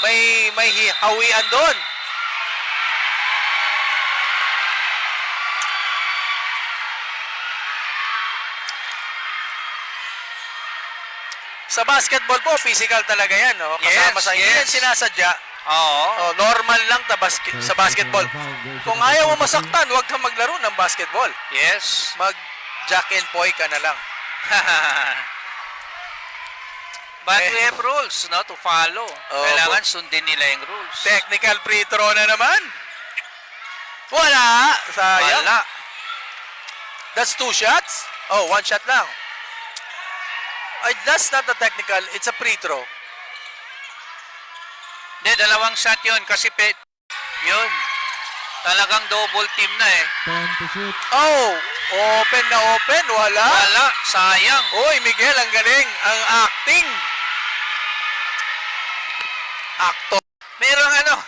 may hawian doon. Sa basketball po, physical talaga yan. No? Kasama Yes, sa hindi yes. yan sinasadya. Oo. Oh, normal lang sa basketball. Kung ayaw mo masaktan, huwag kang maglaro ng basketball. Yes. Mag Jack and Poy ka na lang. But we have rules, to follow. Oo, Kailangan sundin nila yung rules. Technical free throw na naman. Wala. Sayang. Wala. That's 2 shots? Oh, 1 shot lang. Ay, that's not a technical. It's a free throw. Hindi, 2 shot yun kasi yun. Talagang double team na eh. 10 to shoot. Oh, open na open. Wala. Wala, sayang. Uy, Miguel, ang galing. Ang acting. Actor. Merong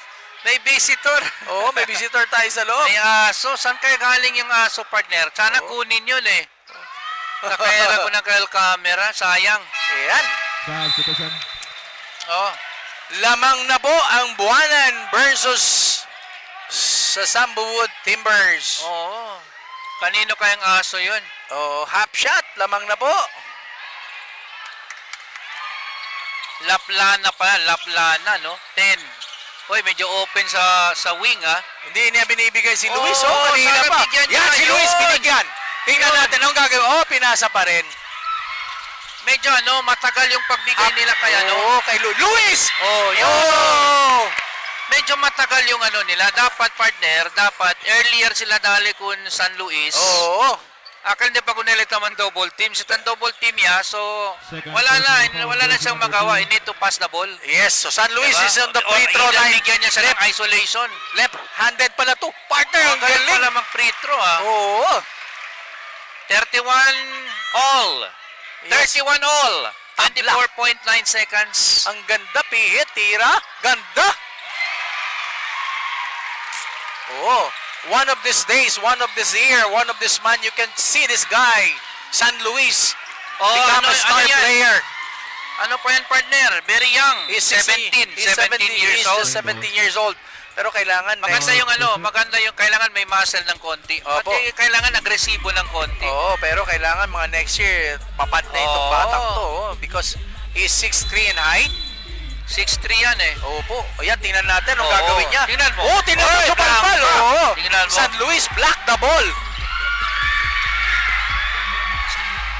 may visitor. Oo, may visitor tayo sa loob. May aso. Saan kaya galing yung aso, partner? Sana kunin yun eh. Nakahira ko ng camera. Sayang. Ayan. Side situation. Oh. Lamang na po ang Buwanan versus sa Sambuwood Timbers. Oo. Kanino kayang aso yun? Oh, half shot. Lamang na po. Laplana pala. Laplana, no? 10. Uy, medyo open sa wing, ha? Hindi niya binibigay si Oo, Luis. Oh, kanina sana pa. bigyan niya. Yan, si Yun. Luis binigyan. Tingnan Yun. natin anong gagawin. Oh, pinasa pa rin. Medyo matagal yung pagbigay nila kay Oh, kay Luis! Oh, yun. Oh! Medyo matagal yung nila. Dapat, partner, earlier sila dali kun San Luis. Oo. Akan di pa kung nilita man double team. Sitan double team ya. So, Second wala personal na foul, siyang number magawa. 2. I need to pass the ball. Yes, so San Luis Diba? is on the free Or throw either line. bigyan niya siya ng isolation. Left-handed pala to. Partner, ang Galing galing. pala mag-free throw, ha? Oo. 31 all. Yes. 31 all. Tabla. 24.9 seconds. Ang ganda, pihit, tira. Ganda. Oh, one of these days, one of this year, one of this month, you can see this guy, San Luis, become a star yan? player. Ano pa yan, partner? Very young. He's 17 years he's old. just 17 years old. Pero kailangan Maganda yung kailangan may muscle ng konti. At Opo. kailangan agresibo ng konti. Oo, pero kailangan mga next year, papat na itong Oo. batang to. Because he's 6'3" in height. 6'3 yan eh. Opo. Ayan, tingnan natin ang Oo. gagawin niya. Tingnan mo. Oh, tingnan mo Oy, sa palpal. tama. Oo. Tingnan mo. San Luis, block the ball.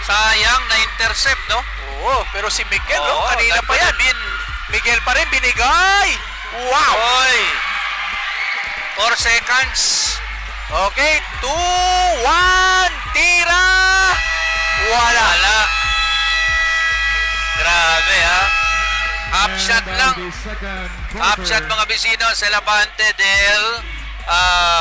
Sayang na intercept, no? Oo, pero si Miguel, Oo, kanina that pa could yan. have been. Miguel pa rin binigay. Wow. Oy. 4 seconds. Okay, 2, 1, tira. Wala. Wala. Grabe ha. Half shot lang. Half shot mga Vecinos. Elabante del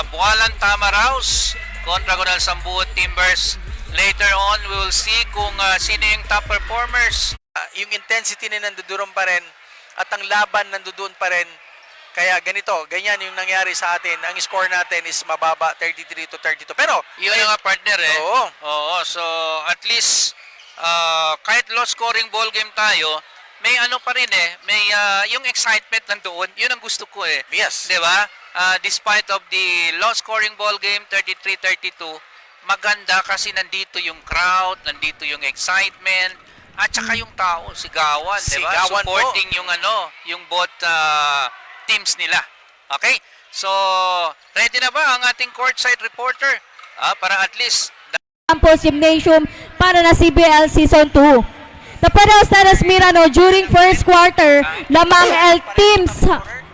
Bualan Tamaraos kontra Gonal Sambuot Timbers. Later on, we will see kung sino yung top performers. Yung intensity na nandoon pa rin at ang laban nandoon pa rin. Kaya ganito, ganyan yung nangyari sa atin. Ang score natin is mababa, 33-32. Pero, Yun yung nga partner eh. Oo. Oo. So, at least, kahit low scoring ball game tayo, may ano pa rin eh. May yung excitement nandoon. Yun ang gusto ko eh. yes. Di ba? Despite of the low scoring ball game, 33-32, maganda kasi nandito yung crowd, nandito yung excitement, at saka yung tao, sigawan, di ba? Sigawan po. Supporting yung ano, yung both teams nila. Okay? So, ready na ba ang ating courtside reporter? Para at least Campus Gymnasium para na CBL Season 2. The Pedal Status Mirano during first quarter, lamang El Teams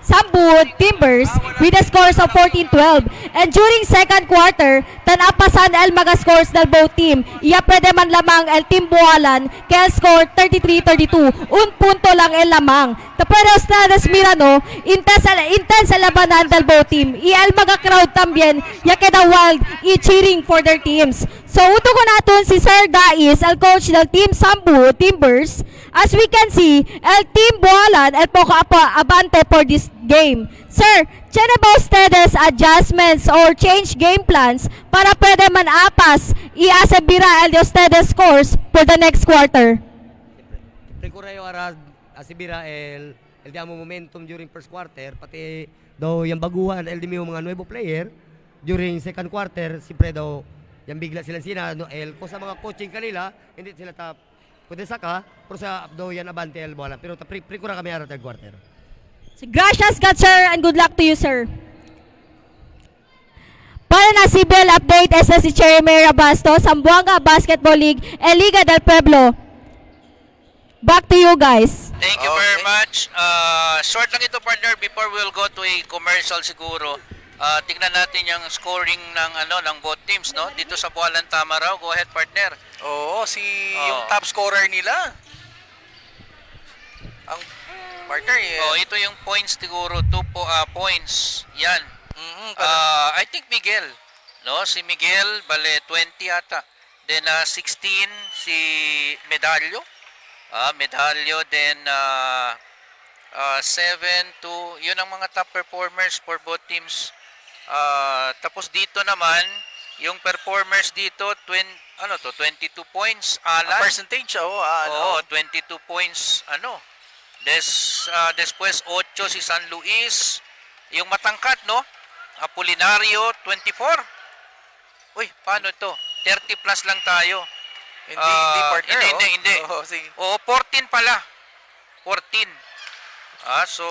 Sambuot Timbers with the scores of 14-12. And during second quarter, tanapasan El Maga scores del both team. Iya pwede man lamang El Team Bualan kaya score 33-32. Un punto lang el lamang. The Pedal Status Mirano, intense labanan del both team. Iya El Maga crowd tambien, ya queda wild, cheering for their teams. So, uto ko natin si Sir Dais, el coach del Team Sambuot Timbers. As we can see, el Team Bualan, el poco abante for this game. Sir, tiene ba ustedes adjustments or change game plans para pwede man apas i-asabira el de ustedes scores for the next quarter? Recurayo ara asibira el diamo momentum during first quarter pati daw yung baguhan el di mga nuevo player during second quarter siyempre daw yung bigla sila no el ko sa mga coaching kanila hindi sila pwede saka pero sa daw yan abante el bola pero precura kami ara third quarter. So, gracias God sir and good luck to you sir. Para na CBL update esta si Cherry Mera Bastos, Zamboanga Basketball League, Liga del Pueblo. Back to you guys. thank you very much. Short lang ito partner before we'll go to a commercial siguro. Tingnan natin yung scoring ng ng both teams no dito sa Bualan Tamaraw. Go ahead partner. Oo, yung top scorer nila. Ang partner, Ito yung points siguro 2 points. Yan. I think Miguel, no? Si Miguel bale 20 ata. Then 16 si Medallo. Medallo then 7 to yun ang mga top performers for both teams. Tapos dito naman yung performers dito 22 points Alan. percentage, 22 points después 8 si San Luis. Yung matangkat no? Apolinario 24. Uy, paano ito? 30 plus lang tayo. Hindi partner. Hindi. Sige. 14 pala. 14. So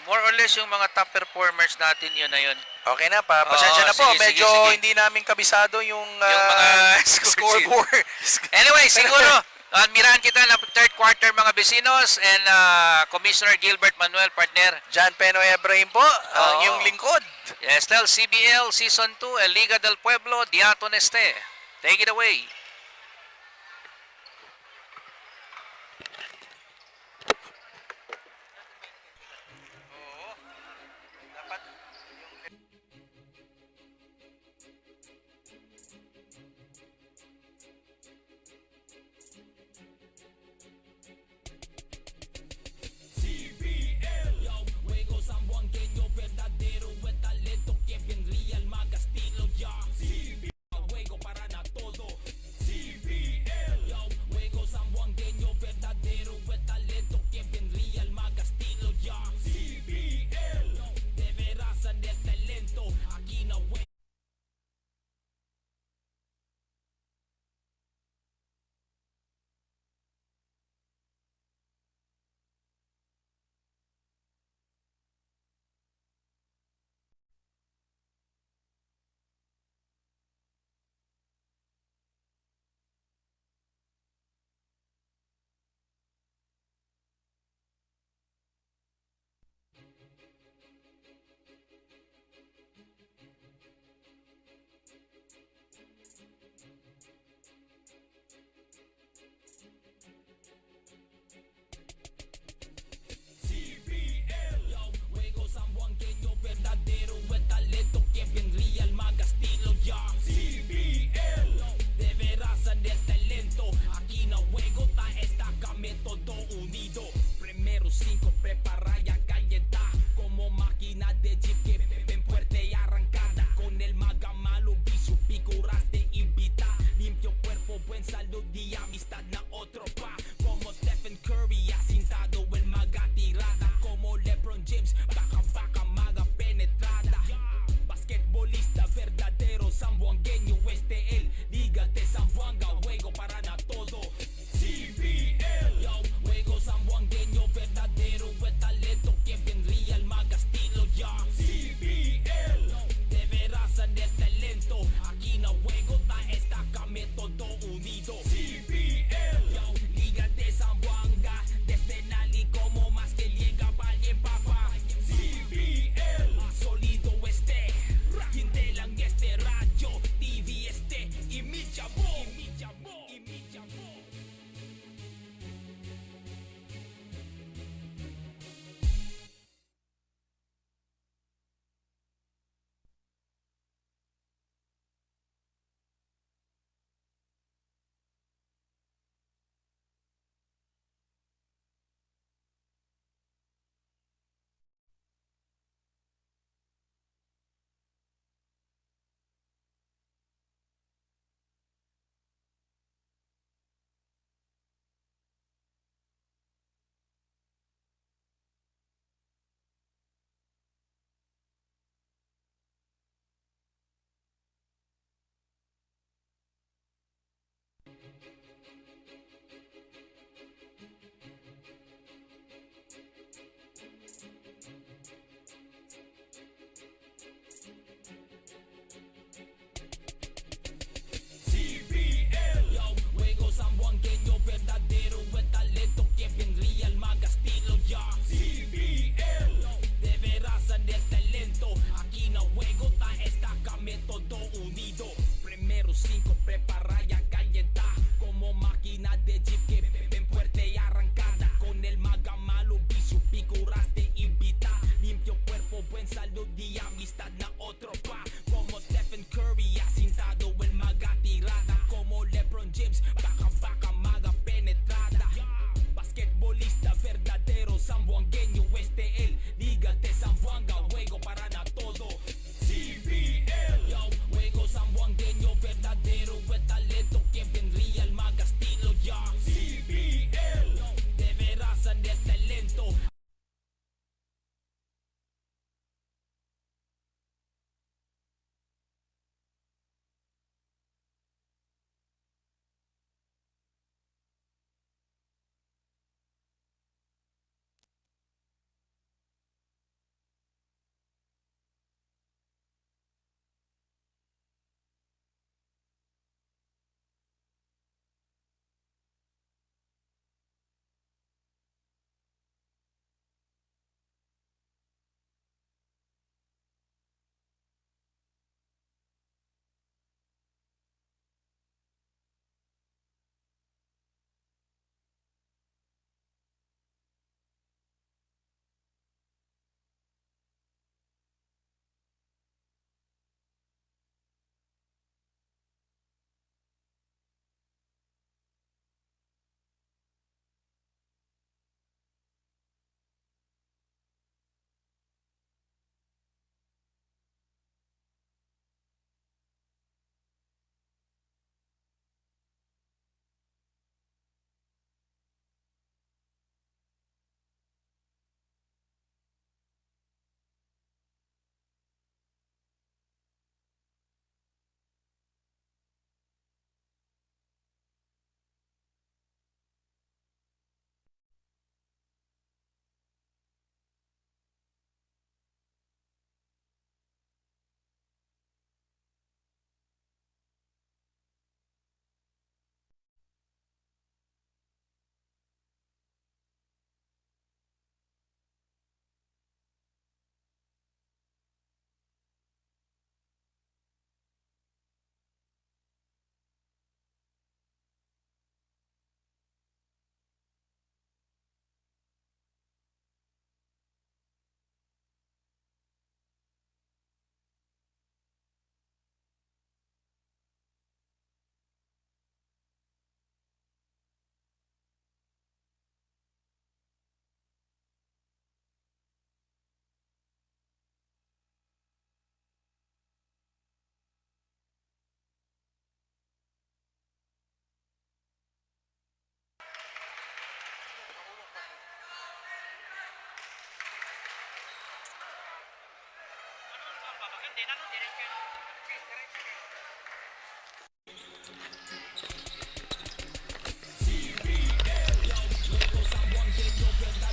more or less yung mga top performers natin yun na yun. Okay na pa. Pasensya na po. Sige, Medyo sige. hindi namin kabisado yung mga scoreboard. Anyway, siguro admirahan kita na third quarter mga Vecinos and Commissioner Gilbert Manuel partner. John Peno Ebrahim po, ang Oo. iyong lingkod. Estel CBL Season 2, El Liga del Pueblo, Diaton Este. Take it away.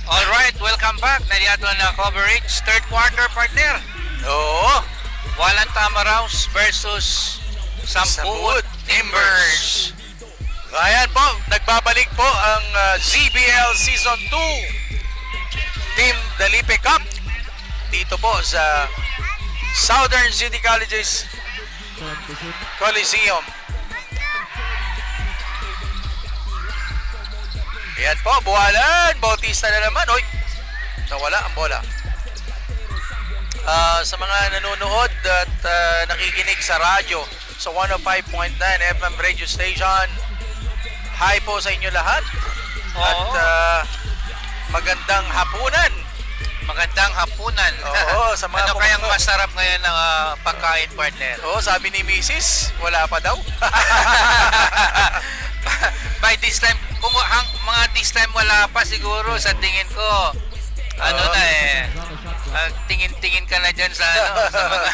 Alright, welcome back. Nariyato na coverage. Third quarter, partner. Oo. Walang Tamaraws versus Sambut Timbers. Ayan po, nagbabalik po ang ZBL Season 2 Team Dalipe Cup dito po sa Southern City Colleges Coliseum. Ayan po, buwalan. Bautista na naman. Oy, nawala ang bola. Sa mga nanonood at nakikinig sa radyo sa 105.9 FM radio station, hi po sa inyo lahat. At magandang hapunan. Magandang hapunan. Oo, sa mga ano kayang pumunta. masarap ngayon ng pagkain, partner? Oo, sabi ni Mrs., wala pa daw. By this time, kung mga this time wala pa siguro sa tingin ko. Ano Oo. na eh. Tingin-tingin ka na dyan sa ano, sa mga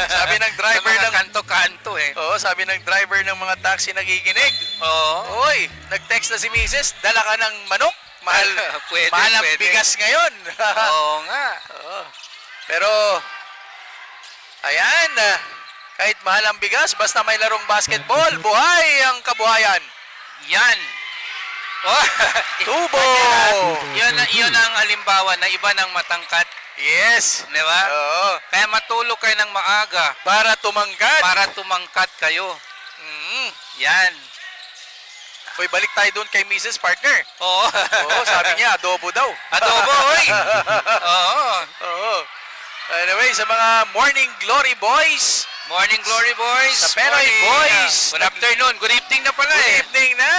Sabi ng driver sa mga ng kanto-kanto eh. Oo, sabi ng driver ng mga taxi nakikinig. Oo. Oy, nag-text na si Mrs., dala ka ng manok. Mahal, Pwede, mahal ang pwede. bigas ngayon. Oo nga. Oo. Pero, ayan, kahit mahal ang bigas, basta may larong basketball, buhay ang kabuhayan. Yan. Oh. Tubo! Yun ang halimbawa na iba ng matangkat. Yes. Di ba? Oo. Kaya matulog kayo ng maaga Para tumangkat. para tumangkat kayo. Mm. Yan. Uy, balik tayo doon kay Mrs. Partner. Oo. Oo, sabi niya, adobo daw. Adobo, oy. Oo. Oo. Anyway, sa mga Morning Glory Boys, Morning Glory Boys. Sa Penoy Morning. Boys. Good afternoon. Good evening na pala good eh. evening na.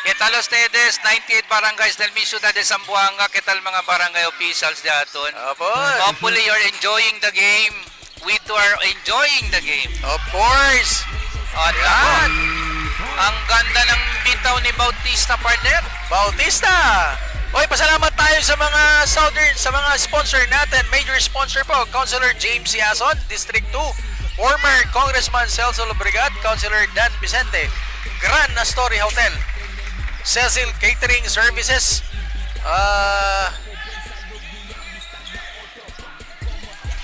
¿Qué tal ustedes? 98 barangays del mi ciudad de Zamboanga. ¿Qué tal mga barangay officials diaton? Opo. Hopefully you're enjoying the game. We too are enjoying the game. Of course. At Yan. ang ganda ng bitaw ni Bautista, partner. Bautista. Oy, pasalamat tayo sa mga Southern, sa mga sponsor natin. Major sponsor po, Councilor James Yason, District 2. Former Congressman Celso Lobregat, Councilor Dan Vicente. Grand Astoria Hotel. Cecil Catering Services.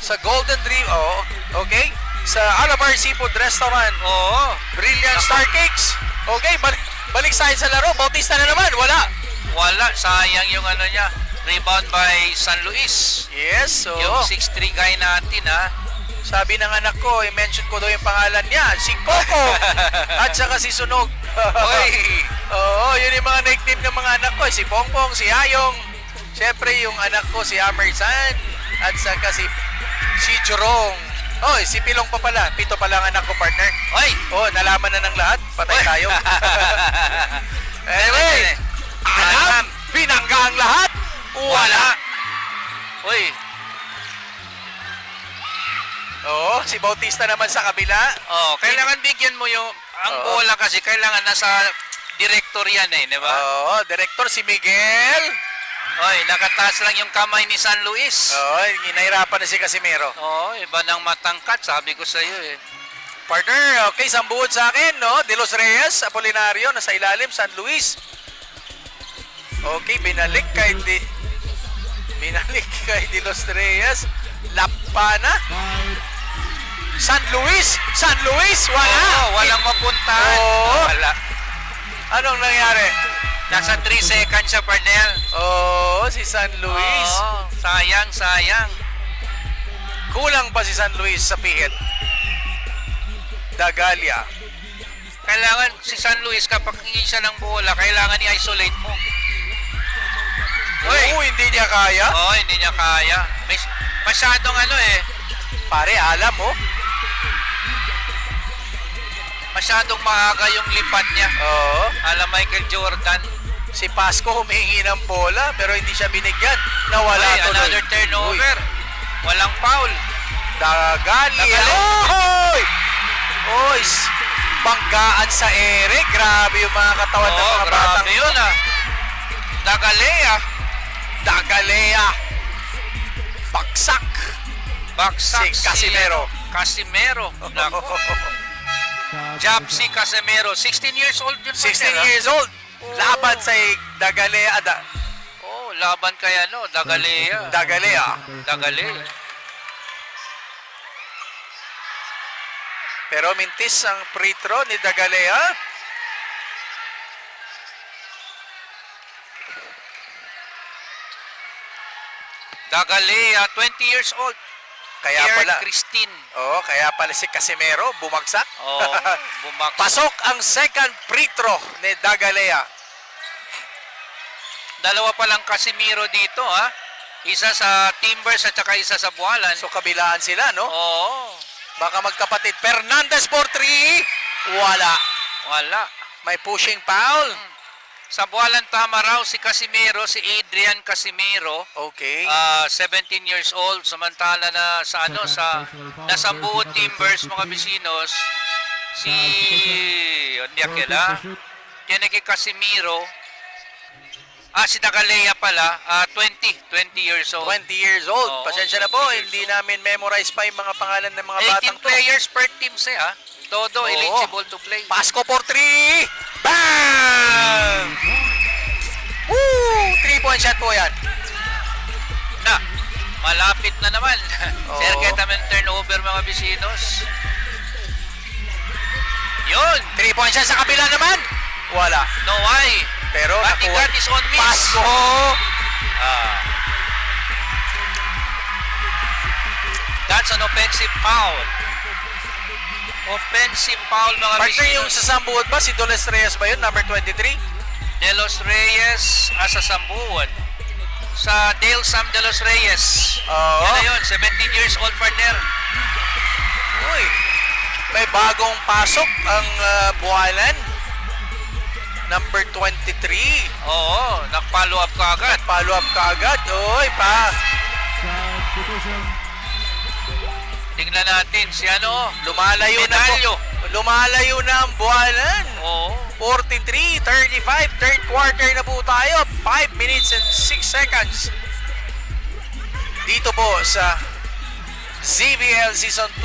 Sa Golden Dream, okay. Sa Alabar Seafood Restaurant. Oo. Brilliant Star Cakes. Okay, balik sa laro. Bautista na naman, wala. Wala. Sayang yung ano niya. Rebound by San Luis. Yes, so Yung 6'3 guy natin, ha. sabi ng anak ko, i-mention ko daw yung pangalan niya, si Coco at saka si Sunog. Oy. Oo, yun yung mga nickname ng mga anak ko, si Pongpong, si Hayong. Siyempre yung anak ko si Amersan at saka si Jorong. Oy, si Pilong pa pala. 7 pa lang anak ko, partner. Oy. Oh, nalaman na ng lahat. Patay tayo. Anyway, alam, binangga ang lahat. Wala. Uy. Oo, si Bautista naman sa kabila. Oh, kailangan bigyan mo yung ang Oo. bola kasi kailangan nasa director yan eh, di ba? Oo, director si Miguel. Oy, nakataas lang yung kamay ni San Luis. Oo, hinahirapan na si Casimiro. Oh, iba ng matangkat, sabi ko sa iyo eh. Partner, okay, sambuhod sa akin, no? De Los Reyes, Apolinario, nasa ilalim, San Luis. Okay, binalik kay De Los Reyes. Lapana. San Luis, wala. Oo, walang mapuntahan. Oo. Wala. Anong nangyari? Nasa 3 seconds siya, partner. Oo, si San Luis. Oo, sayang. Kulang pa si San Luis sa pihit. Dagalia. Kailangan si San Luis kapag hindi siya ng bola, kailangan i-isolate mo. Uy. Oo, hindi niya kaya. Oo, hindi niya kaya. Masyadong ano eh. Pare, alam mo. Masyadong maaga yung lipat niya. Oo. Alam Michael Jordan. Si Pasco humingi ng bola pero hindi siya binigyan. Nawala Uy, tuloy. another turnover. Walang foul. Dagalia. Dagalia. Oy! Oy! Banggaan sa ere. Grabe yung mga katawan ng mga batang. Grabe yun ah. Dagalea. Baksak. Baksak Si Casimero. Casimero. Nako. Shot Japsi Casimero. 16 years old yun. 16 partner, years old. Oh. Laban sa Dagalea. Oh, laban kay ano, Dagalea. Dagalea. Dagalea. Pero mintis ang free throw ni Dagalea. Dagalea, 20 years old. Kaya Pierre pala. Christine. Oo, kaya pala si Casimero bumagsak. Oh, bumaksak. Pasok ang second free throw ni Dagalea. Dalawa pa lang Casimiro dito, ha? Isa sa Timbers at saka isa sa Bualan. So kabilaan sila, no? Oo. Baka magkapatid. Fernandez for 3. Wala. Wala. May pushing foul. Sa Bualan tama raw si Casimiro, si Adrian Casimiro. Okay. 17 years old, samantala na sa ano sa Nasambuo Timbers mga bisinos si hindi akela Kennedy Casimiro, si Dagalea pala, 20 years old. 20 years old. Oo, Pasensya na po, 20 years hindi namin memorize pa yung mga pangalan ng mga batang 18 to. players per team siya, todo Oo. eligible to play. Pasko for 3. Bam! Woo! 3-point shot po yan. Na, malapit na naman. Oo. Sir Ketamen turnover mga bisinos. Yun, 3-point shot sa kabila naman. Wala. no why. Pero Batigard is on miss. Pasko. That's an offensive foul. Offensive foul mga Partner yung bisinos. sa Sambuod ba? Si Doles Reyes ba yun? Number 23? De Los Reyes sa Sambuan. Sa Dale Sam De Los Reyes. Oo. Yan na yun, 17 years old partner. Uy. May bagong pasok ang Bualan. Number 23. Oo, nag-follow up ka agad. Follow up kaagad. Uy, pa. Substitution. Tingnan natin si ano. Lumalayo na Medalyo. po. Lumalayo na ang Bualan. Oo. 43-35. Third quarter na po tayo. 5 minutes and 6 seconds. Dito po sa ZBL Season 2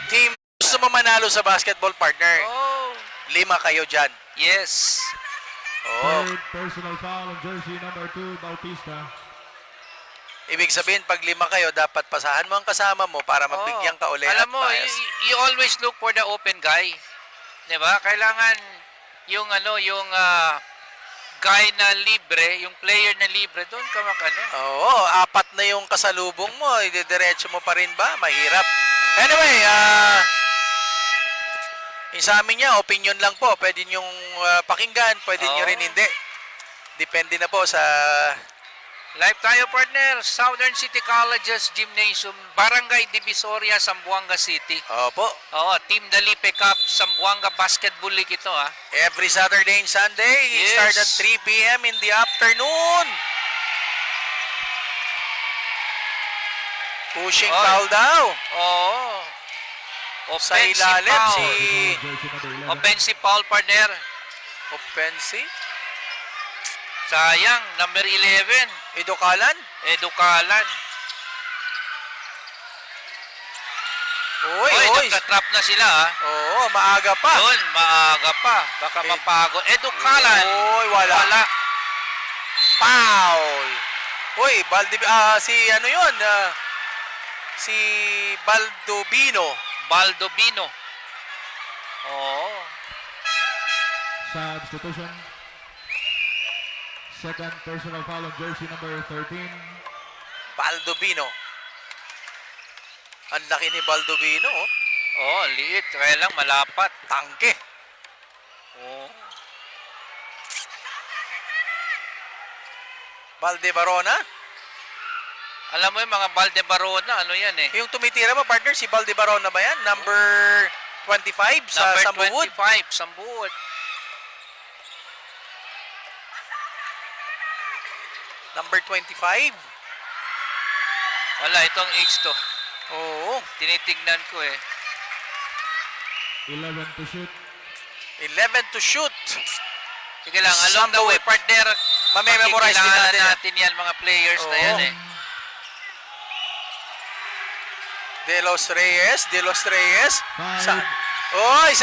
Team. Gusto mo manalo sa basketball, partner? Oh. 5 kayo dyan. Yes. Oh. Third personal foul on jersey number 2, Bautista. Ibig sabihin, pag 5 kayo, dapat pasahan mo ang kasama mo para magbigyan ka ulit. Alam mo, at bias. you always look for the open guy. 'Di ba? Kailangan yung ano, yung guy na libre, yung player na libre, doon ka makano. Oo, 4 na yung kasalubong mo. Idediretso mo pa rin ba? Mahirap. Anyway, yung sa amin niya, opinion lang po. Pwede nyong pakinggan, pwede nyo rin hindi. Depende na po sa... Live tayo partner, Southern City Colleges Gymnasium, Barangay Divisoria, Zamboanga City. Opo, Oo, Team Dalipe Cup, Zamboanga Basketball League ito every Saturday and Sunday, Yes. start at 3 p.m. in the afternoon. Pushing Oy. foul daw. Oo. Sa Offensive ilalim, foul. si... Jersey number 11. Offensive foul partner. Offensive. Sayang, number 11, Idokalan. Educalan. Uy, Oy, uy. nagka-trap na sila Oo, maaga pa. Doon, maaga pa. Baka mapagod. Educalan. Uy, wala. Foul. Uy, si ano yun? Si Baldovino. Baldovino. Oo. Substitution. Second personal foul on jersey number 13. Baldovino. Ang laki ni Baldovino. Oh. Oo, liit. Kaya lang malapat. Tangke. Oo. Valdebarona. Alam mo yung mga Valdebarona, ano yan eh? Yung tumitira mo, partner, si Valdebarona ba yan? Number 25 sa Number Sambuwood. 25, Sambuwood. Number 25. Wala, itong age to. Oo. Tinitignan ko eh. 11 to shoot. 11 to shoot. Sige lang, along the way, Sambuwood. partner. Mamememorize din makikilala natin yan. natin yan, mga players na Oo. yan eh. De Los Reyes. Five. Oy, Oy,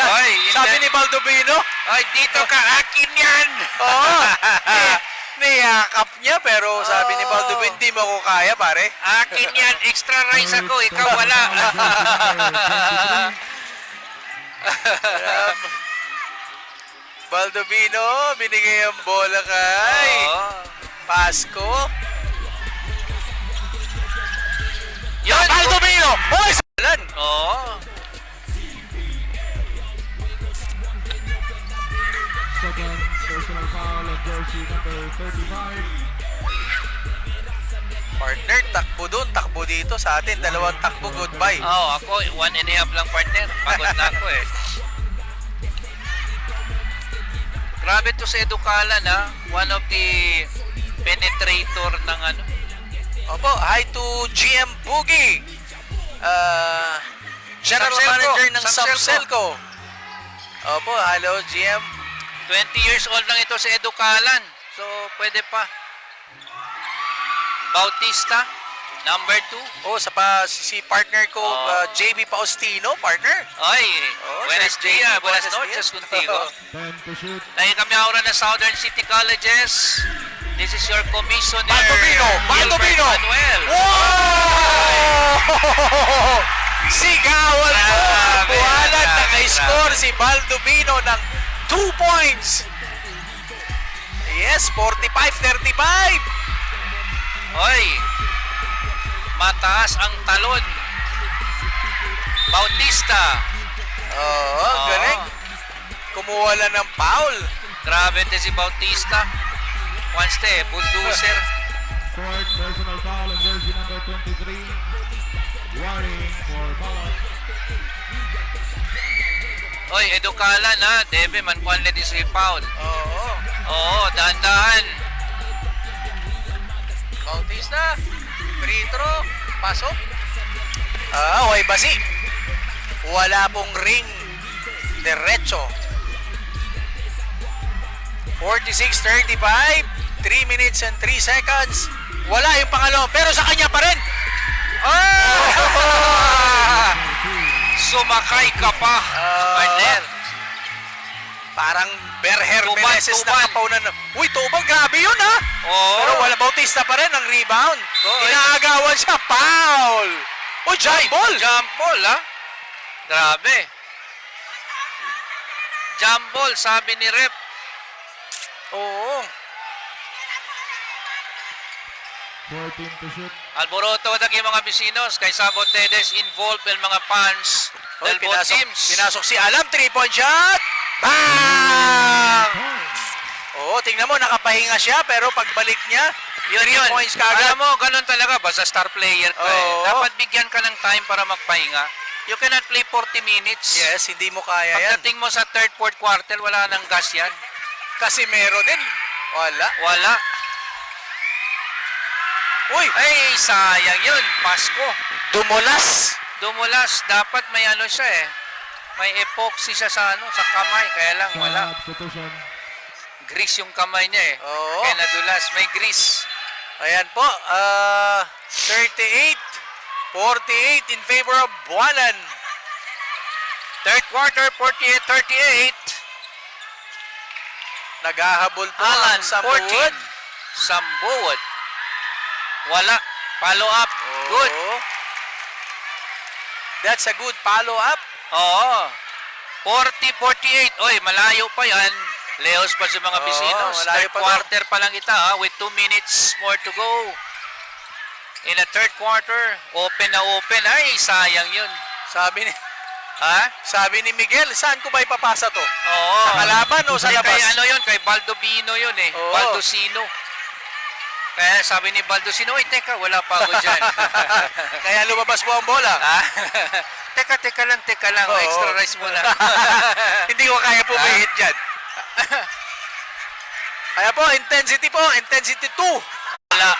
sabi hindi. ni Baldovino. Ay, dito ka, akin yan! Oo. Niyakap niya pero sabi ni Baldovino, hindi mo ko kaya, pare. Akin yan, extra rice ako, ikaw wala. Baldovino, binigay ang bola kay Oo. Pasco. Yan, Baldovino! Oy, salan! Oo. Second personal foul on jersey number 35. Partner, takbo doon, takbo dito sa atin. Dalawang takbo, goodbye. Oo, ako, 1.5 lang partner. Pagod na ako eh. Grabe to sa Educalan ha. One of the penetrator ng ano. Opo, hi to GM Boogie. General Samselco. Manager ng Samselco. Samselco. Opo, hello GM. 20 years old lang ito sa Educalan. So, pwede pa. Bautista, number 2. Oh, si partner ko, JB Paustino, partner. Ay, Oh, buenas Sir JB, días, buenas buenas noches días. contigo. 10 to shoot. Tayo kami ahora ng Southern City Colleges. This is your commissioner, Baldovino! Gilbert Manuel. Wow! Sigawan po ang Grabe, buwalan. grabe, Naka-score grabe. si Baldovino ng 2 points. Yes, 45-35. Hoy, mataas ang talon. Bautista. Oo, galing. Kumuha lang ng foul. Grabe din si Bautista. One step, bulldozer. Fourth personal foul on jersey number 23. Warning for Ballard. Hoy, Educalan ha. Debe, man kuhan din si Paul. Oo. Oo, dahan-dahan. Bautista, free throw, pasok. Okay, basi. Wala pong ring. Diretso. 46-35, 3 minutes and 3 seconds. Wala yung pangalawa, pero sa kanya pa rin. Oh! Sumakay ka pa, partner. Parang Berher Tuban, Meneses na tuban. kapaunan. Uy, Tuban, grabe yun ha. Oo. Pero wala, Bautista pa rin ang rebound. Oo, Inaagawan siya, foul. Oh, jump ball. Jump ball, ha? Grabe. Jump ball, sabi ni Rep. Oo. 14 to shoot. Alboroto wadag yung mga bisinos kay Sabo Tedes involved ang mga fans Oy, del both teams. pinasok si Alam, 3-point shot. Bang! Oo, tingnan mo, nakapahinga siya, pero pagbalik niya, Yun, 3 points kagad. Alam mo, ganun talaga. Basta star player ka eh. Oo. Dapat bigyan ka ng time para magpahinga. You cannot play 40 minutes. Yes, hindi mo kaya yan. Pagdating mo sa third, fourth quarter, wala nang gas yan. Kasi meron din. Wala. Wala. Uy, Ay, sayang yun. Pasko. dumulas. Dumulas. Dapat may ano siya eh. May epoxy siya sa ano, sa kamay. Kaya lang, wala. Substitution. Grease yung kamay niya eh. Oo. Kaya nadulas. May grease. Ayan po, 38-48 in favor of Bualan. Third quarter, 48-38. Naghahabol po Alan, ang Sambuod. 14. Sambuod. Wala. Follow up. Good. Oo. That's a good follow-up. Oo. 40-48. Oy, malayo pa yan. Leos pa sa mga Oo, bisinos. malayo Third pa quarter pa lang ita ha, with 2 minutes more to go. In the third quarter, open na open. Ay, sayang yun. Sabi ni Ha? sabi ni Miguel, saan ko ba ipapasa to? Oo. Sa kalaban o sa Hindi, labas? Kay ano yun, kay Baldovino yun eh. Oo. Baldosino. Kaya sabi ni Baldosino, "Oy, teka, wala pa ako dyan." Kaya lumabas po ang bola. Ha? teka lang. Oo. Extra rice muna. Hindi ko kaya pumihit dyan. Kaya po, intensity 2. Wala.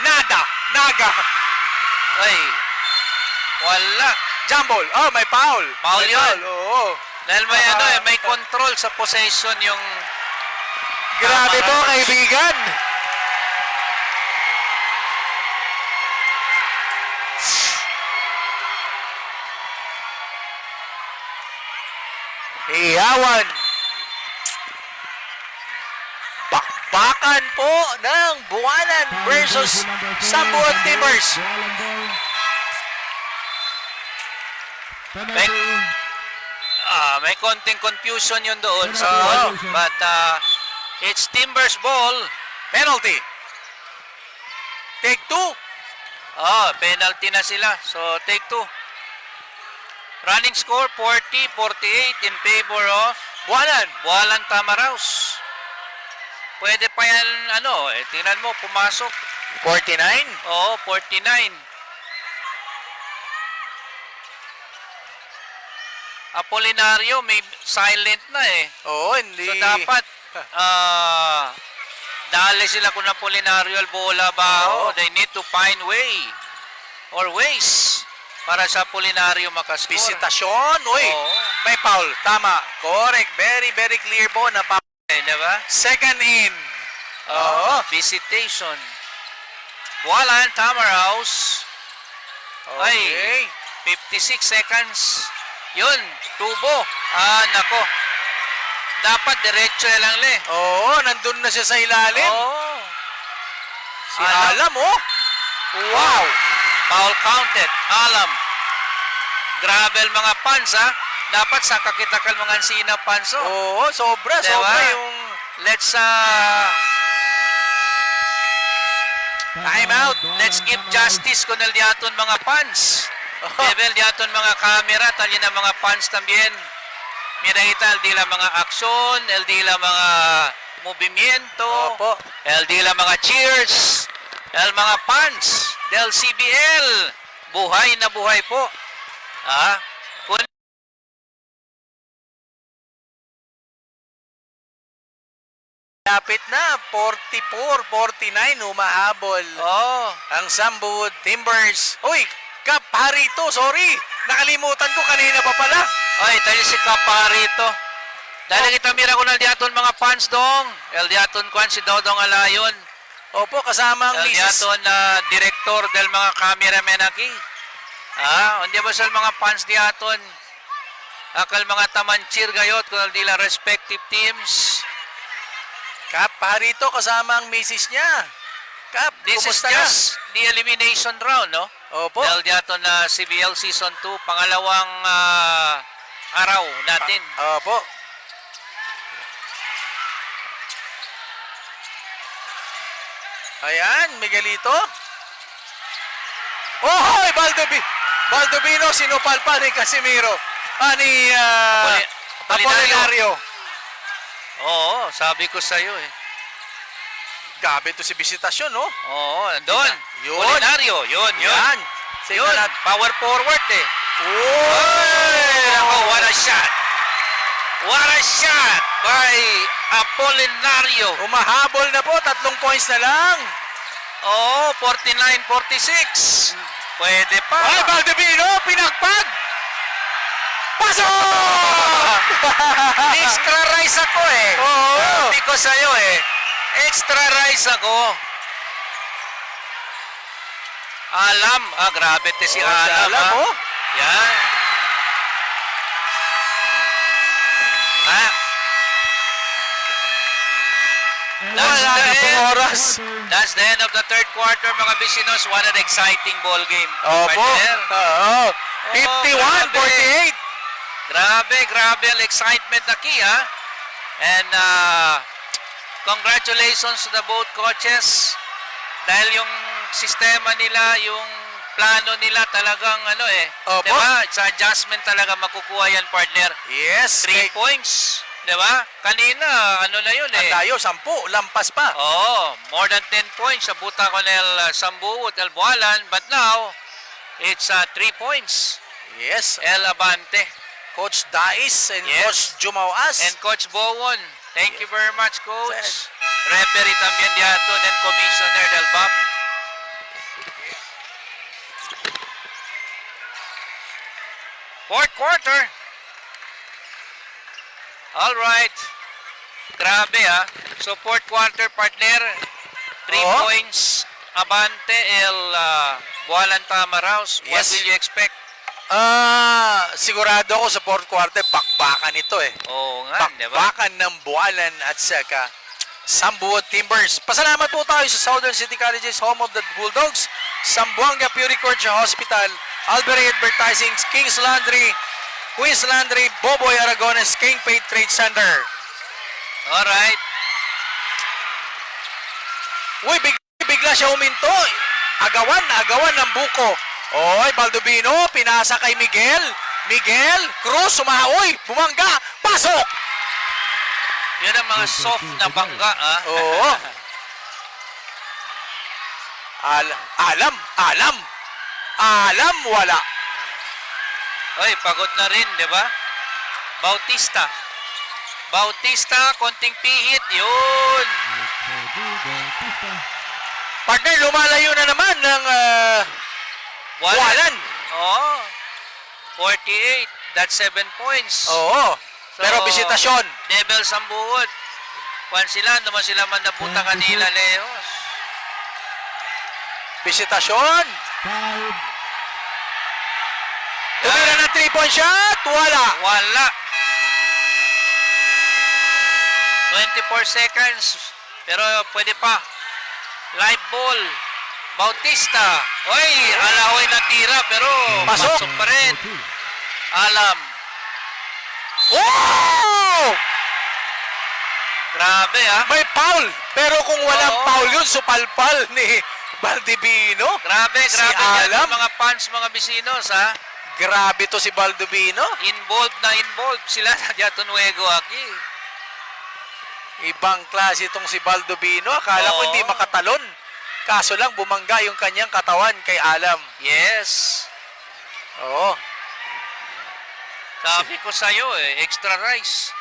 Naga. Ay, wala. Jumble. Oh, may foul. Foul May yun. Oo. Dahil may ano eh, may control sa possession yung Grabe Tama po, ka. kaibigan. Iyawan. Bakbakan po ng Buwanan versus Sambuot Timbers. Buwalan ball. Back. Penalty. May konting confusion yun doon. Penalty So, violation. but it's Timbers ball. Penalty. Take 2. Penalty na sila. So, take 2. Running score, 40-48 in favor of Buwanan. Buwalan Tamaraos. Pwede pa yan, tingnan mo, pumasok. 49. Oo, 49. Apolinario, may silent na eh. Oo, hindi. So, dapat, dali sila kung Apolinario al bola ba. Oo. They need to find way or ways para sa Apolinario makascore. Bisitasyon. Uy, Oo. may foul. Tama. Correct. Very, very clear po na foul. Diba? Second in. Oo. Visitation. Buwalan, Tamaraos. Okay. 56 seconds. Yun, tubo. Nako. Dapat diretso na lang le. Oo, nandun na siya sa ilalim. Oo. Si Alam, oh. Wow. Foul counted. Alam. Grabe mga fans, ha? Dapat sa kakitakal mga sina fans, oh. Oo, sobra, Diba? sobra yung Let's time out. Let's give justice con el diaton mga fans. Level diaton mga camera, tali na mga fans también. Mira ita, el di la mga aksyon, el di la mga movimiento, Opo. el di la mga cheers, el mga fans del CBL. Buhay na buhay po. Kung lapit na, 44-49, humahabol. oh, Ang Sambuot Timbers. Uy, Kap, Harito, sorry. Nakalimutan ko kanina pa pala. ay, tayo si Kaparito. Dahil kita mira ko na diaton mga fans dong. El diaton kwan si Dodong Alayon. Opo, kasama ang El Mrs. diaton na direktor del mga cameramen aquí. Hindi ba sa mga fans diaton? Akal mga tamanchir gayot kung di la respective teams. Kap, Harito, kasama ang Mrs. niya. Kap, This is kumusta na? just the elimination round, no? Opo. Dahil diaton na CBL Season 2, pangalawang araw natin. Opo. Ayan, Miguelito. Oh, hoy, Baldovino, sinupalpal ni Casimiro. Ni Apolinario. Oo, sabi ko sa iyo eh. Gabi to si Bisitasyon, no? Oo, doon. Yun. Polinario, yun. Yan. Yun, power forward eh. Oy! Ako, what a shot. What a shot by Apolinario. Umahabol na po, 3 points na lang. Oo, 49-46. Pwede pa. Ay, Baldovino, pinagpag! Pasok! Extra rice ako eh. Oo. Sabi ko sa'yo eh. Extra rice ako. Alam. Grabe te si Oh, si Alam. Alam, oh. Yan. Wala na itong oras. That's the end of the third quarter, mga Vecinos. What an exciting ball game. Opo. Partner. Oo. 51-48. Grabe ang excitement na ha. And congratulations to the both coaches. Dahil yung sistema nila, yung plano nila talagang Opo. diba? It's adjustment talaga makukuha yan, partner. Yes. 3 points, diba? Kanina, na yun Ang layo, 10. Lampas pa. Oh, more than 10 points sa buta ko ng Sambuot, El Bualan. But now, it's 3 points. Yes. El Abante. Coach Dais and Yes. Coach Jumauas. And Coach Bowon. Thank you very much, Coach. Referee también diaton and Commissioner del BAP. Fourth quarter. All right. Grabe So fourth quarter, partner. 3 Oo. points. Abante el Bualan Tamaraos. What Yes. will you expect? Sigurado ako sa fourth quarter, bakbakan ito eh. Oo nga, di ba? Bakbakan ng Bualan at saka Sambuod Timbers. Pasalamat po tayo sa Southern City Colleges, home of the Bulldogs, Zamboanga Puricordia Hospital, Alberay Advertising, King's Laundry, Queen's Laundry, Boboy Aragones, King Paid Trade Center. Alright. Uy, bigla siya huminto. Agawan ng buko. Oy, Baldovino, pinasa kay Miguel. Miguel, Cruz, sumahoy, bumangga, pasok! Yan ang mga soft na bangga, ah. Oo. Alam, wala. Oy, pagod na rin, di ba? Bautista, konting pihit, yun. Partner, lumalayo na naman ng Bualan. Oo. 48, that's 7 points. Oo. Pero So, bisitasyon. Devil Sambuod. Kwan sila, naman sila man napunta kanila, Leos. Bisitasyon. 5. Tumira ng 3-point shot. Wala. Wala. 24 seconds. Pero pwede pa. Live ball. Bautista. Oy, Alahoy natira pero Pasok. pasok pa rin. Alam. Oh! Grabe ha. May foul. Pero kung walang Oo. foul yun, supalpal ni Baldovino. Grabe, Si grabe yan, Alam. mga fans, mga bisinos ha. Grabe to si Baldovino. Involved sila sa Diatonuego Aki. Ibang klase itong si Baldovino. Akala ko Oo. hindi makatalon. Kaso lang bumangga yung kanyang katawan kay Alam. Yes. Oo. Sabi ko sa'yo extra rice.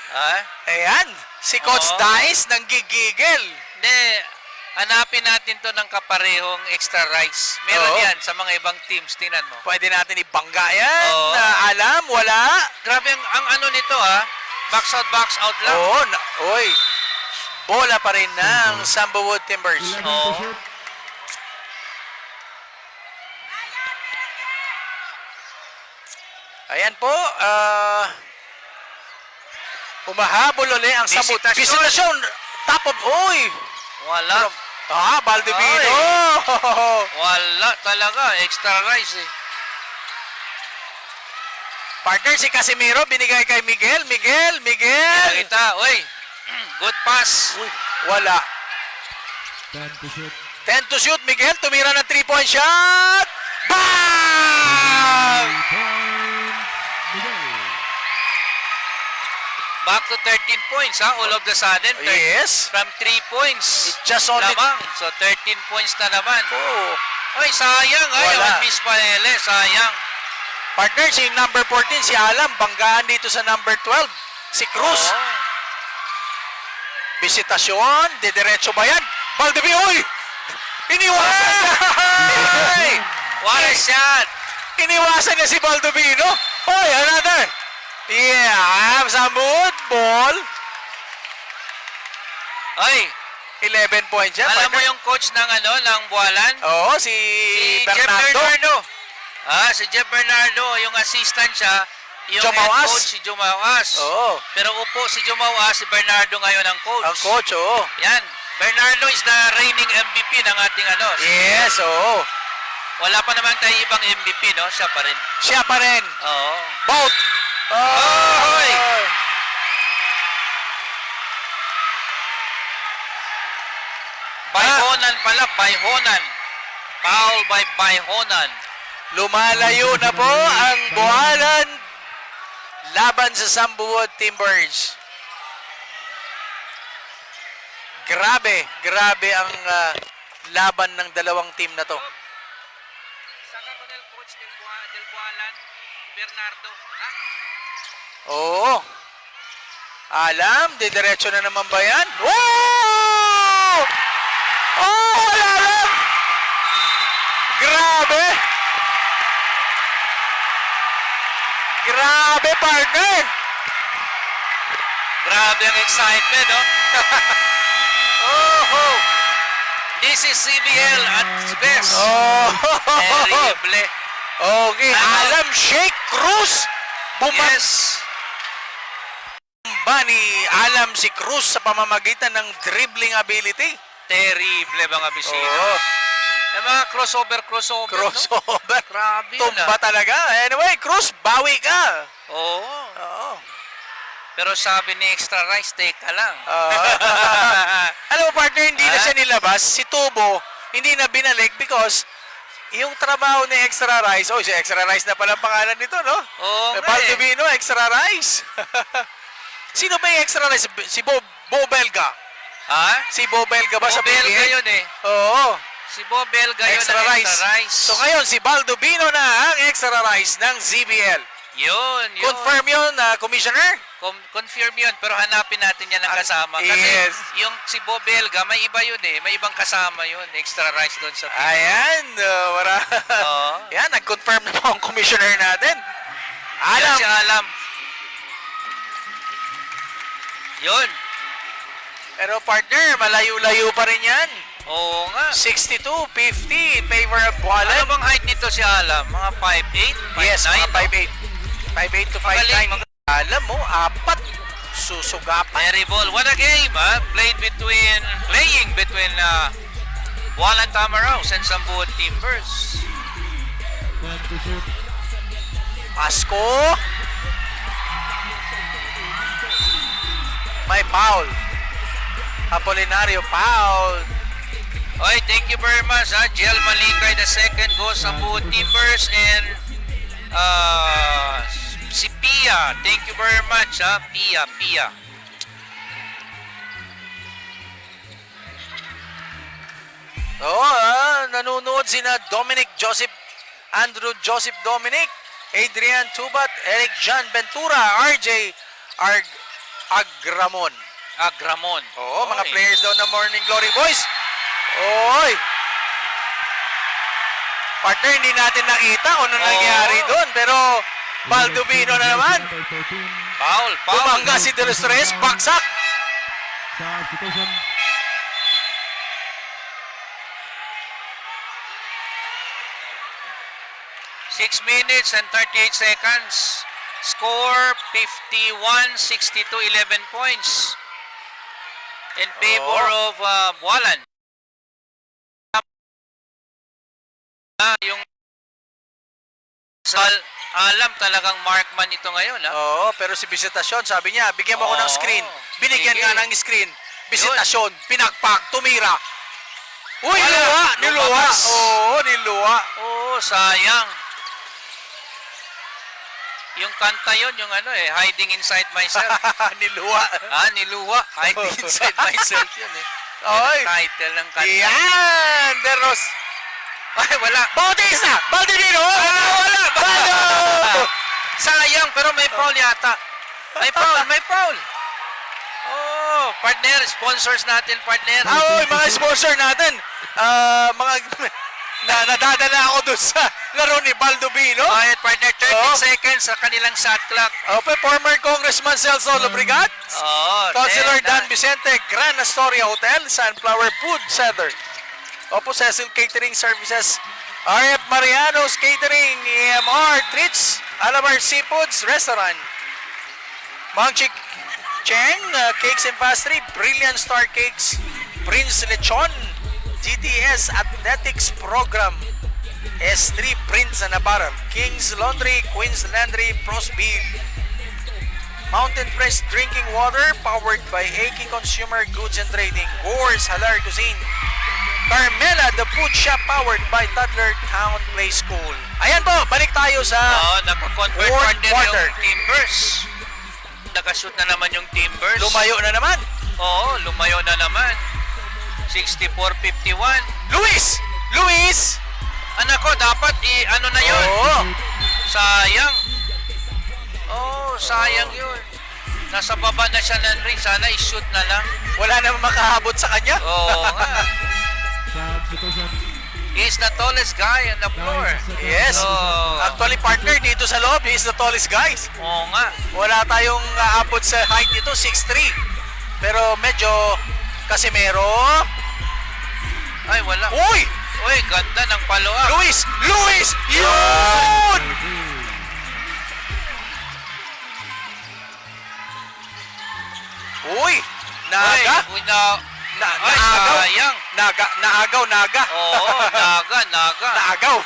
Ha? Ayan. Si Coach Oo. Dice nang gigigil. Hindi, hanapin natin to ng kaparehong extra rice. Meron Oo. yan sa mga ibang teams. Tingnan mo. Pwede natin ibangga yan. Oo. Na Alam, wala. Grabe ang ano nito ha. Box out lang. Oo. Oy. Bola pa rin ng Sambuwood Timbers. 11 to Oo. shoot. Ayan po. Umahabol uli ang Sambuwood. Bisitasyon. Bisitasyon. Top of. Uy. Wala. Baldovino. Wala talaga. Extra rice eh. Partner, si Casimiro binigay kay Miguel. Miguel. Kita. Uy. Good pass. Uy, wala. 10 to shoot. 10 to shoot. Miguel tumira ng 3-point shot. Bang! 3 points. Miguel. Back to 13 points ha. All of the sudden. Yes. From 3 points. It just only... Lamang. So 13 points na naman. Oh. Ay, sayang. Ay, Wala. Miss Paele. Sayang. Partner, si number 14, si Alam, banggaan dito sa number 12. Si Cruz. Oo. Bisitasyon. Didiretso ba yan? Baldovino. Uy! Iniwasan niya! Ay! What a shot. Iniwasan niya si Baldovino. Oy, another. Yeah, Sambuwood. Ball. Ay, 11 points yan. alam mo partner. yung coach ng ng Bualan? Oo, si Si Jeff Bernardo. Bernardo. Si Jeff Bernardo, yung assistant siya, yung Jomauas. head coach si Jomauas. Oo, Pero upo si Jomauas, si Bernardo ngayon ang coach. ang coach, oo. Yan. Bernardo is the reigning MVP ng ating Yes, oo. Wala pa naman tayo ibang MVP, no? Siya pa rin. Siya pa rin. Oo. Bout. Oy! Bayhonan pala, Bayhonan. Foul by Bayhonan. Lumalayo na po ang Bualan laban sa Sambuwood Timbers. Grabe ang laban ng dalawang team na to. Saka ko del coach del Bualan, Bernardo. Ha? Oo. Alam, didiretso na naman ba yan? Oh! Oh, wala lang! Grabe, partner! Grabe ang excitement, no? Oh! This is CBL at its best. Oh! Terrible. Okay, Alam Sheikh Cruz. Yes. Bumba ni Alam si Cruz sa pamamagitan ng dribbling ability. Terrible mga bisita. Oo. Yung mga crossover, no? Crossover. Grabe yun, Tumba talaga. Anyway, Cruz, bawi ka. Oo. Oo. Pero sabi ni Extra Rice, teka lang. Alam mo, partner, hindi na Ah? siya nilabas. Si Tubo, hindi na binalik because yung trabaho ni Extra Rice, si Extra Rice na pala ang pangalan nito, no? Oo nga Baldovino, Extra Rice. Sino ba yung Extra Rice? Si Bo Belga. Ha? Si Bo Belga ba sa Bo Belga PBA? yun eh. Oo. Si Bo Belga yun Extra ang Rice. Extra Rice. So ngayon, si Baldovino na ang Extra Rice ng ZBL. Yun. Confirm yun, Commissioner? Confirm yun, pero hanapin natin yan ang kasama. Kasi yes. yung si Bo Belga, may iba yun eh. May ibang kasama yun. Extra Rice doon sa team. Ayan, Oo. Yan, nag-confirm na po ang commissioner natin. Yan Alam. si Alam. Yun. Pero partner, malayo-layo pa rin yan. Oo nga. 62-50 in favor of Bualan. Ano bang height nito si Alam? Mga 5'8"? 5'9"? Yes, mga no? 5'8". 5'8 to 5'9". Alam mo, apat. Susugapan. Terrible. What a game, ha? Playing between Bualan Tamaraws and Sambuot Timbers. 10 to shoot. Pasko. May foul. Apolinario foul. Okay, thank you very much, ha? Jel Malikay the second goes Sambuot Timbers and si Pia. Thank you very much, ha? Pia. Oo, nanonood sina Andrew Joseph Dominic, Adrian Tubat, Eric John Ventura, RJ Agramon. Agramon. Oo, mga Okay. players daw ng Morning Glory Boys. Oy! Partner, hindi natin nakita kung ano nangyari doon, pero Baldovino na naman. Number 13. Foul. Bumangga si De Los Reyes, baksak. Substitution. Six minutes and 38 seconds. Score 51-62, 11 points in favor of Bualan. Yung Alam talagang markman ito ngayon, ha? Oo, pero si Visitasyon, sabi niya, bigyan mo ako ng Oo, screen. Binigyan sige. nga ng screen. Visitasyon, pinakpak, tumira. Uy, Wala, niluwa. lumabas. Oo, niluwa. Oh, sayang. Yung kanta yon, yung Hiding Inside Myself. niluwa. Niluwa. Hiding Inside Myself yun eh. Oy. Yung title ng kanta. Yan! Deros. Ay, wala. Bautista! Baldovino! Wala! Balo! Sayang, pero may foul yata. May foul. Oh, partner, sponsors natin, partner. Oy, mga sponsor natin. Nadadala ako doon sa laro ni Baldovino. Quiet, partner, 30 Oh. seconds sa kanilang shot clock. Former Congressman Celso Lobregat. Oh, Councilor 10, Dan Vicente, Gran Astoria Hotel, Sunflower Food Center. Opo, Cecil Catering Services, RF Mariano's Catering, EMR Treats, Alamar Seafoods Restaurant, Mang Chick Cheng Cakes and Pastry, Brilliant Star Cakes, Prince Lechon, GTS Athletics Program, S3 Prince Navarro, King's Laundry, Queen's Laundry, Prosville, Mountain Fresh Drinking Water, powered by AK Consumer Goods and Trading, Gore's Halar Cuisine, Carmela, the food shop powered by Toddler Town Play School. Ayan po, balik tayo sa nakakonvert fourth partner quarter. yung Timbers. Nakashoot na naman yung Timbers. Lumayo na naman. Oo, lumayo na naman. 64-51. Luis! Anak ko, dapat ano na yun? Oo. Sayang. Sayang yun. Nasa baba na siya ng ring. Sana i-shoot na lang. Wala namang makahabot sa kanya. Oo nga. Substitution. He's the tallest guy on the floor. Yes. Oh. Actually, partner, dito sa loob, he's the tallest guys. Oo nga. Wala tayong aabot sa height dito, 6'3". Pero medyo Casimero. Ay, wala. Uy! Uy, ganda ng follow-up. Luis! Luis! Yun! Uy! Naga! Uy, na... Ay, Naagaw! sayang. Naagaw, naga! Oo, naga. Naagaw!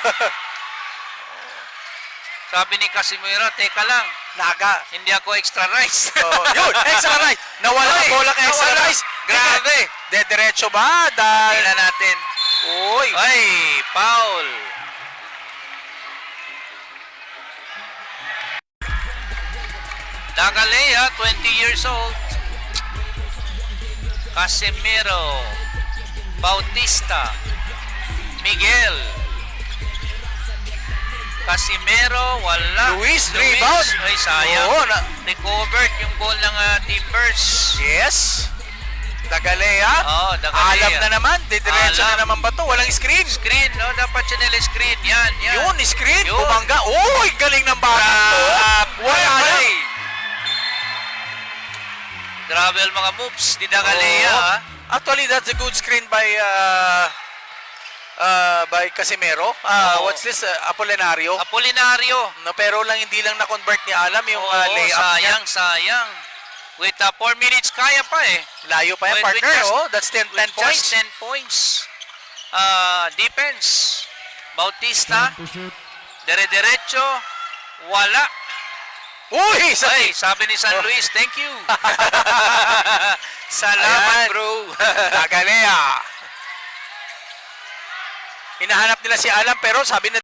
Sabi ni Casimiro, teka lang, Naga! hindi ako extra rice. Oh, yun! Extra right! Nawala ang Ay, bola kay extra nawala. right! Grabe. Diretso ba? Dahil... Tingnan natin. Uy! Ay, foul. Dagalea, 20 years old. Casimiro. Bautista. Miguel. Casimiro, wala. Luis, rebound. Ay, sayang. Oo, Recovered yung goal ng Timbers. Yes! Dagalea. Oo, Dagalea. Alam na naman. Diretso na Alam. naman ba to? Walang screen. Screen, no? Dapat siya nila screen. Yan. Yun, screen. Yun. Bumangga. Uy, galing ng bata to. Wala na. Grabe ang mga moves ni Dagalea. Oo. Ha? Actually, that's a good screen by Casimiro. Oo. What's this? Apolinario. Apolinario. No, pero lang hindi lang na-convert ni Alam yung Oo, layup niya. sayang. With 4 minutes, kaya pa eh. Layo pa yan, With partner. just- Oh, that's 10 With points. just 10 points. Defense. Bautista. To shoot. Dire-diretso. Wala. Uy! Ay, sabi ni San Luis, thank you. Salamat, Ayan. bro. Dagalea. Hinahanap nila si Alam pero sabi na